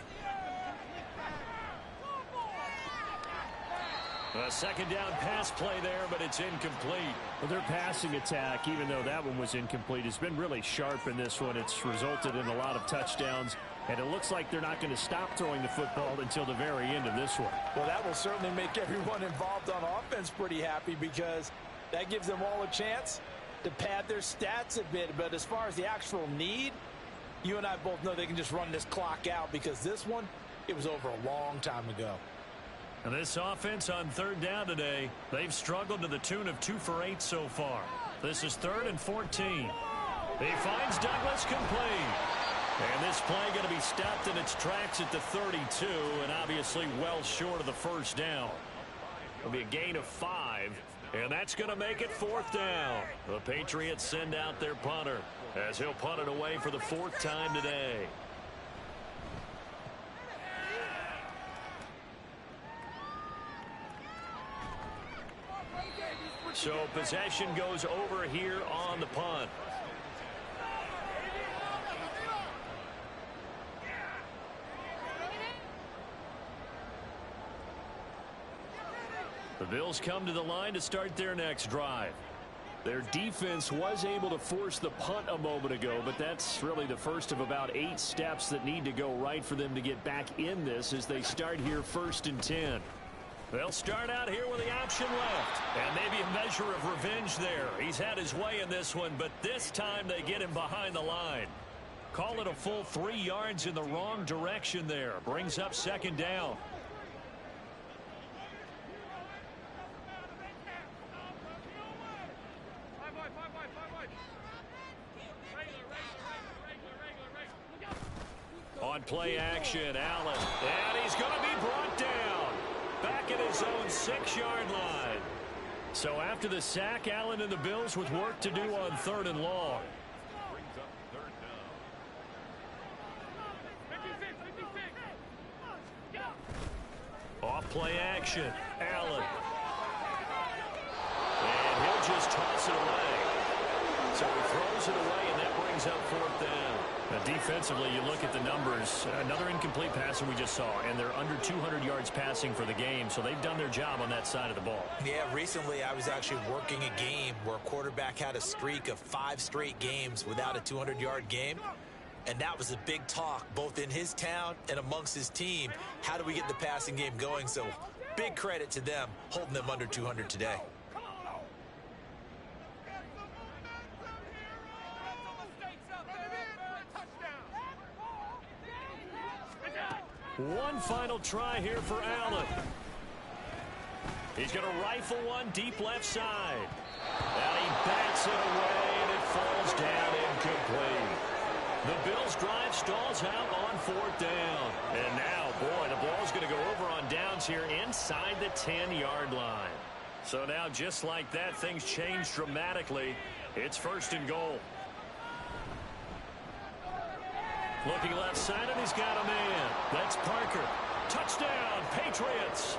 Speaker 6: A 2nd down pass play there, but it's incomplete. Well, their passing attack, even though that one was incomplete, has been really sharp in this one. It's resulted in a lot of touchdowns, and it looks like they're not going to stop throwing the football until the very end of this one.
Speaker 4: Well, that will certainly make everyone involved on offense pretty happy, because that gives them all a chance to pad their stats a bit. But as far as the actual need, you and I both know they can just run this clock out, because this one, it was over a long time ago.
Speaker 6: And this offense on 3rd down today, they've struggled to the tune of 2 for 8 so far. This is 3rd and 14. He finds Douglas complete. And this play going to be stopped in its tracks at the 32, and obviously well short of the 1st down. It'll be a gain of 5, and that's going to make it 4th down. The Patriots send out their punter, as he'll punt it away for the 4th time today. So possession goes over here on the punt. The Bills come to the line to start their next drive. Their defense was able to force the punt a moment ago, but that's really the first of about 8 steps that need to go right for them to get back in this as they start here 1st and 10. They'll start out here with the option left, and maybe a measure of revenge there. He's had his way in this one, but this time they get him behind the line. Call it a full 3 yards in the wrong direction there. Brings up 2nd down. On play action, Allen, and he's going to be brought down back at his own 6-yard line. So after the sack, Allen and the Bills with work to do on 3rd and long. Off play action, Allen, and he'll just toss it away. So he throws it away, and that brings up 4th down. Now defensively, you look at the numbers. Another incomplete pass that we just saw, and they're under 200 yards passing for the game, so they've done their job on that side of the ball.
Speaker 4: Yeah, recently I was actually working a game where a quarterback had a streak of 5 straight games without a 200-yard game, and that was a big talk both in his town and amongst his team. How do we get the passing game going? So big credit to them holding them under 200 today.
Speaker 6: One final try here for Allen. He's going to rifle one deep left side. And he bats it away, and it falls down incomplete. The Bills' drive stalls out on 4th down. And now, boy, the ball's going to go over on downs here inside the 10-yard line. So now, just like that, things change dramatically. It's 1st and goal. Looking left side, and he's got a man. That's Parker. Touchdown, Patriots.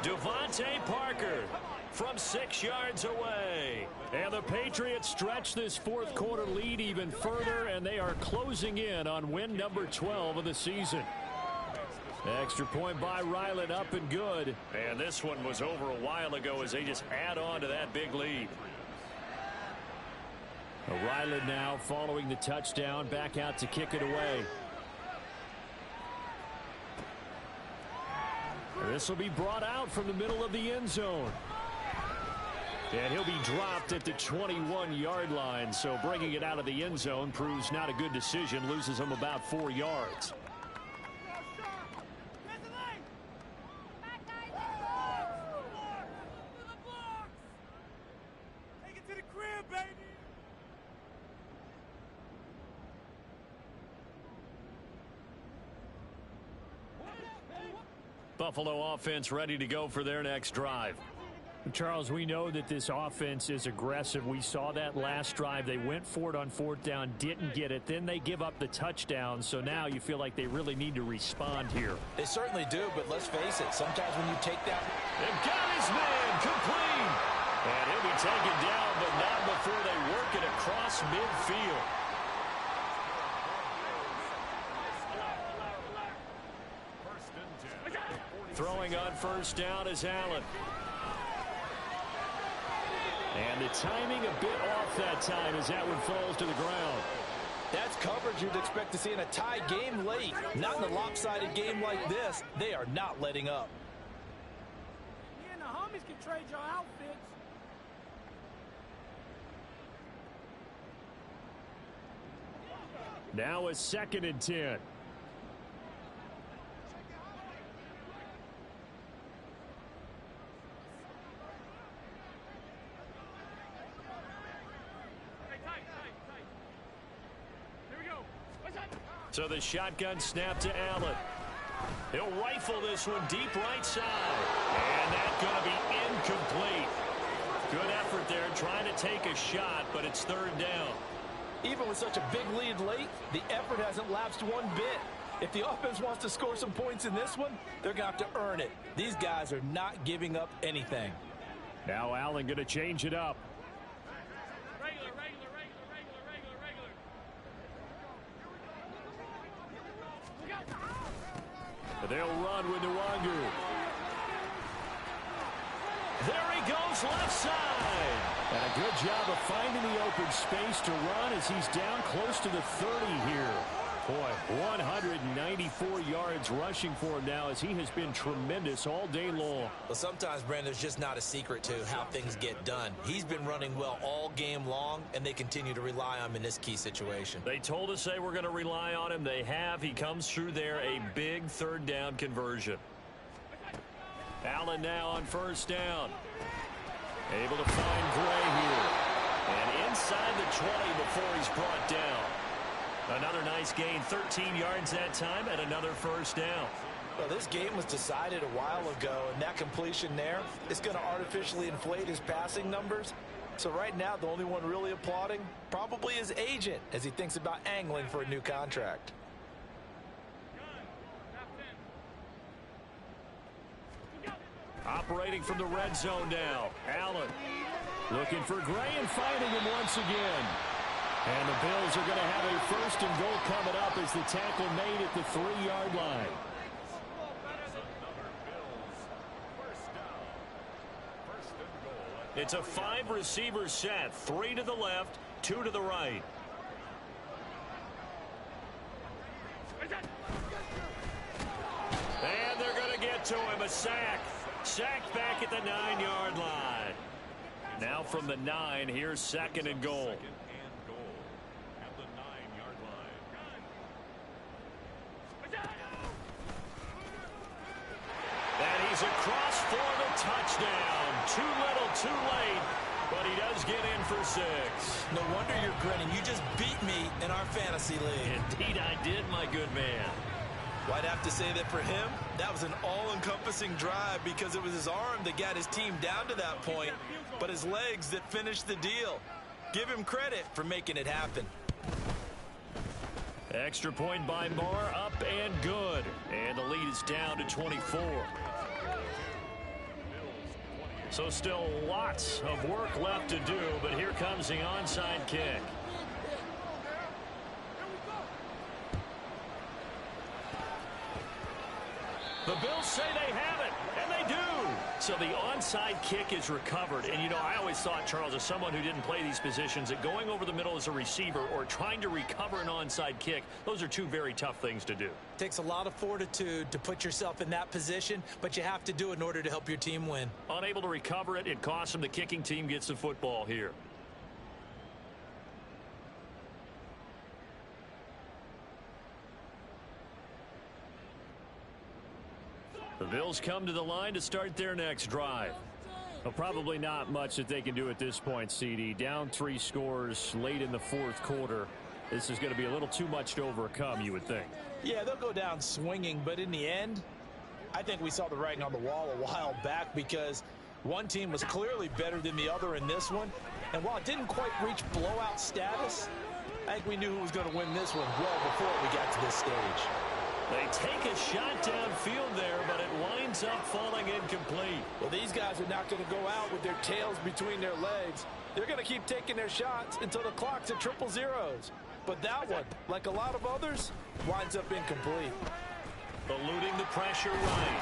Speaker 6: Devontae Parker from 6 yards away. And the Patriots stretch this 4th quarter lead even further, and they are closing in on win number 12 of the season. Extra point by Ryland, up and good. And this one was over a while ago as they just add on to that big lead. Ryland now following the touchdown, back out to kick it away. This will be brought out from the middle of the end zone. And he'll be dropped at the 21-yard line, so bringing it out of the end zone proves not a good decision, loses him about 4 yards. Buffalo offense ready to go for their next drive. Charles, we know that this offense is aggressive. We saw that last drive. They went for it on 4th down, didn't get it. Then they give up the touchdown. So now you feel like they really need to respond here.
Speaker 4: They certainly do, but let's face it. Sometimes when you take that.
Speaker 6: They've got his man complete. And he'll be taken down, but not before they work it across midfield. Throwing on 1st down is Allen. And the timing a bit off that time as that one falls to the ground.
Speaker 4: That's coverage you'd expect to see in a tie game late. Not in a lopsided game like this. They are not letting up.
Speaker 1: Me and the homies can trade your outfits.
Speaker 6: Now a 2nd and 10. So the shotgun snap to Allen. He'll rifle this one deep right side. And that's going to be incomplete. Good effort there trying to take a shot, but it's 3rd down.
Speaker 4: Even with such a big lead late, the effort hasn't lapsed one bit. If the offense wants to score some points in this one, they're going to have to earn it. These guys are not giving up anything.
Speaker 6: Now Allen going to change it up. They'll run with Nwangu. There he goes left side. And a good job of finding the open space to run as he's down close to the 30 here. Boy, 194 yards rushing for him now as he has been tremendous all day long.
Speaker 4: Well, sometimes, Brandon, there's just not a secret to how things get done. He's been running well all game long, and they continue to rely on him in this key situation.
Speaker 6: They told us they were going to rely on him. They have. He comes through there, a big 3rd down conversion. Allen now on 1st down. Able to find Gray here. And inside the 20 before he's brought down. Another nice gain, 13 yards that time, and another 1st down.
Speaker 4: Well, this game was decided a while ago, and that completion there is going to artificially inflate his passing numbers. So right now, the only one really applauding probably his agent as he thinks about angling for a new contract.
Speaker 6: Operating from the red zone now. Allen looking for Gray and finding him once again. And the Bills are going to have a 1st and goal coming up as the tackle made at the 3-yard line. It's a 5-receiver set. 3 to the left, 2 to the right. And they're going to get to him. A sack. Sacked back at the 9-yard line. Now from the 9, here's 2nd and goal. And he's across for the touchdown. Too little, too late, but he does get in for 6.
Speaker 4: No wonder you're grinning. You just beat me in our fantasy league.
Speaker 6: Indeed I did, my good man.
Speaker 4: Well, I'd have to say that for him, that was an all-encompassing drive because it was his arm that got his team down to that point, but his legs that finished the deal. Give him credit for making it happen.
Speaker 6: Extra point by Marr, up and good. And the lead is down to 24. So still lots of work left to do, but here comes the onside kick. The Bills say they have it, and they do. So the onside kick is recovered. And, you know, I always thought, Charles, as someone who didn't play these positions, that going over the middle as a receiver or trying to recover an onside kick, those are two very tough things to do.
Speaker 5: It takes a lot of fortitude to put yourself in that position, but you have to do it in order to help your team win.
Speaker 6: Unable to recover it, it costs them. The kicking team gets the football here. The Bills come to the line to start their next drive. Well, probably not much that they can do at this point, CD. Down 3 scores late in the fourth quarter. This is going to be a little too much to overcome, you would think.
Speaker 5: Yeah, they'll go down swinging, but in the end, I think we saw the writing on the wall a while back because one team was clearly better than the other in this one. And while it didn't quite reach blowout status, I think we knew who was going to win this one well before we got to this stage.
Speaker 6: They take a shot downfield there, but it winds up falling incomplete.
Speaker 4: Well, these guys are not going to go out with their tails between their legs. They're going to keep taking their shots until the clock's at 000. But that one, like a lot of others, winds up incomplete.
Speaker 6: Eluding the pressure right.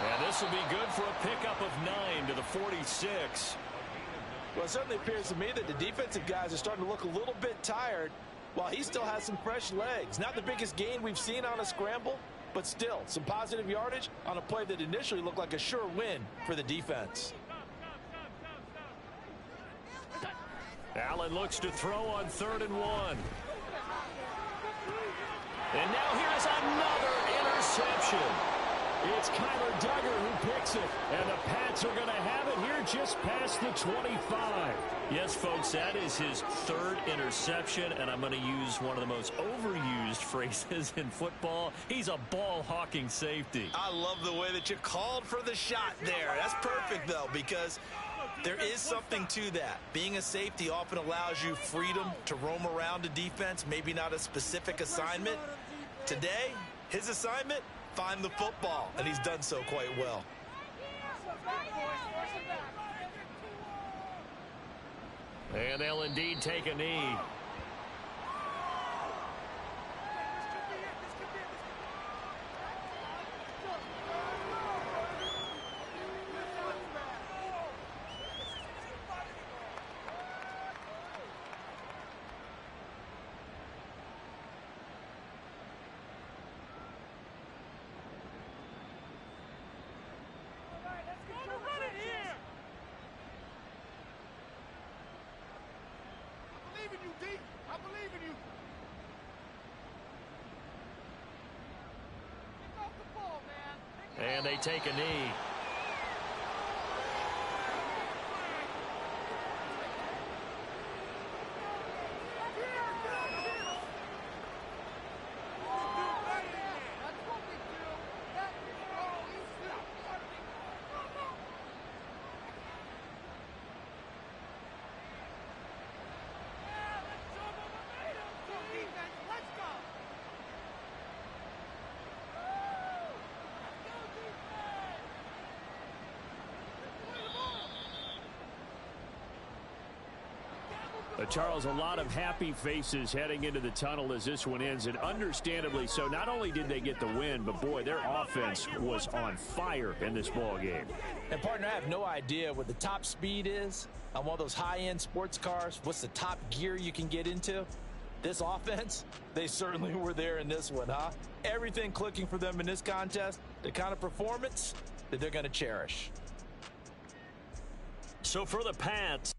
Speaker 6: And this will be good for a pickup of 9 to the 46.
Speaker 4: Well, it certainly appears to me that the defensive guys are starting to look a little bit tired, while he still has some fresh legs. Not the biggest gain we've seen on a scramble, but still some positive yardage on a play that initially looked like a sure win for the defense.
Speaker 6: Allen looks to throw on 3rd and 1. And now here's another interception. It's Kyler Duggar who picks it, and the Pats are going to have it here just past the 25. Yes, folks, that is his 3rd interception, and I'm going to use one of the most overused phrases in football. He's a ball-hawking safety.
Speaker 5: I love the way that you called for the shot there. That's perfect, though, because there is something to that. Being a safety often allows you freedom to roam around a defense, maybe not a specific assignment. Today, his assignment, find the football, and he's done so quite well.
Speaker 6: And they'll indeed take a knee. And they take a knee. Charles, a lot of happy faces heading into the tunnel as this one ends, and understandably so. Not only did they get the win, but boy, their offense was on fire in this ball game.
Speaker 4: And partner, I have no idea what the top speed is on one of those high-end sports cars. What's the top gear you can get into? This offense, they certainly were there in this one, huh? Everything clicking for them in this contest, the kind of performance that they're going to cherish.
Speaker 6: So for the Pats,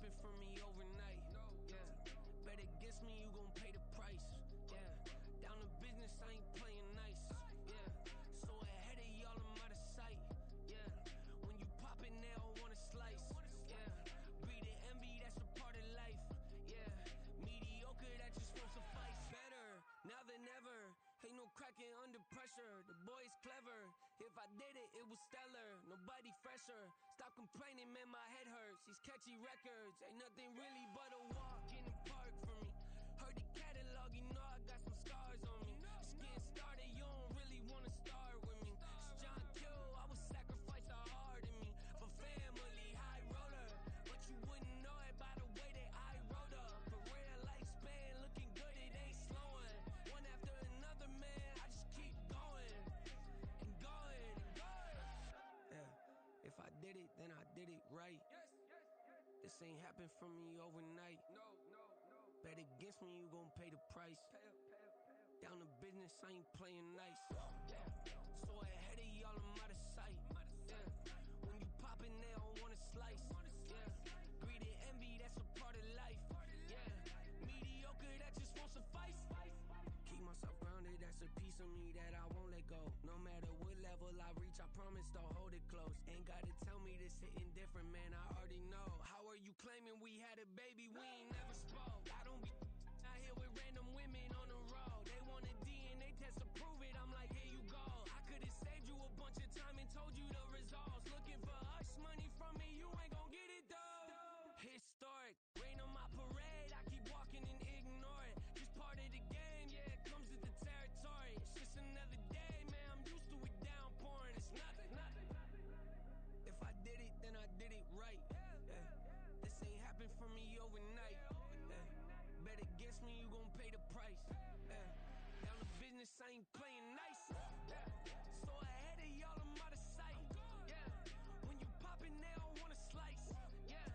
Speaker 1: happen for me overnight. Yeah, bet against me, you gon' pay the price. Yeah, down to business, I ain't playing nice. Yeah, so ahead of y'all, I'm out of sight. Yeah, when you pop it, they all wanna slice. Yeah, greed and envy, that's a part of life. Yeah, mediocre, that just won't suffice. Better now than ever. Ain't no cracking under pressure. The boy's clever. If I did it, it was stellar. Nobody fresher. Stop complaining, man, my head hurts. These catchy records ain't nothing really but a walk in the park for me. Heard the catalog, you know I got some scars on me. Just getting started, you don't really wanna start with me. It's John Kill, I would sacrifice a heart in me for family, high roller. But you wouldn't know it by the way that I wrote up. A real lifespan, looking good, it ain't slowing. One after another, man, I just keep going and going and going. Yeah, if I did it, then I did it right. This ain't happened for me overnight. Bet against me, you gon' pay the price. Down to business, I ain't playing nice. Yeah, so ahead of y'all, I'm out of sight. Yeah, when you poppin', they don't wanna slice. Yeah, greed and envy, that's a part of life. Yeah, mediocre, that just won't suffice. Keep myself grounded, that's a piece of me that I won't let go. No matter what level I reach, I promise to hold it close. Ain't gotta tell me this hitting different, man, I already know. How are you claiming we had a baby, we ain't never spoke? I don't be out here with random women on the road. They want a DNA test to prove it, I'm like, here you go. I could've saved you a bunch of time and told you the results. Looking for hush money from me, you ain't gon' get it though. Historic, rain on my parade, I keep walking and ignore it. Just part of the game, yeah, it comes with the territory. It's just another day, man, I'm used to it downpouring. It's nothing. If I did it, then I did it right. Yeah. This ain't happened for me overnight. Yeah. Bet against me, you gon' pay the price. Yeah. Down to business, I ain't playing nice. Yeah. So ahead of y'all, I'm out of sight. Yeah. When you poppin', they don't wanna slice. Yeah.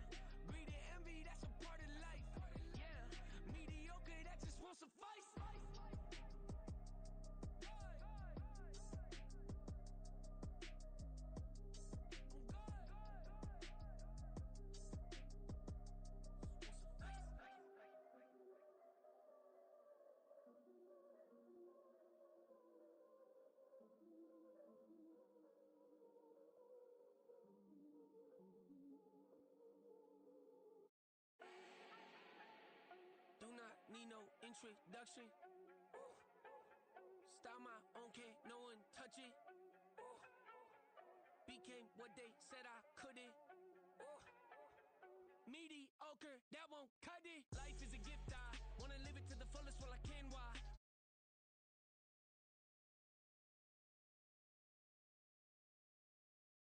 Speaker 1: Greed and envy, that's a part of life. Yeah. Mediocre, that just won't suffice. Do not need no introduction. Ooh. Style my own, can't no one touch it. Ooh. Became what they said I couldn't. Ooh. Mediocre, that won't cut it. Life is a gift, I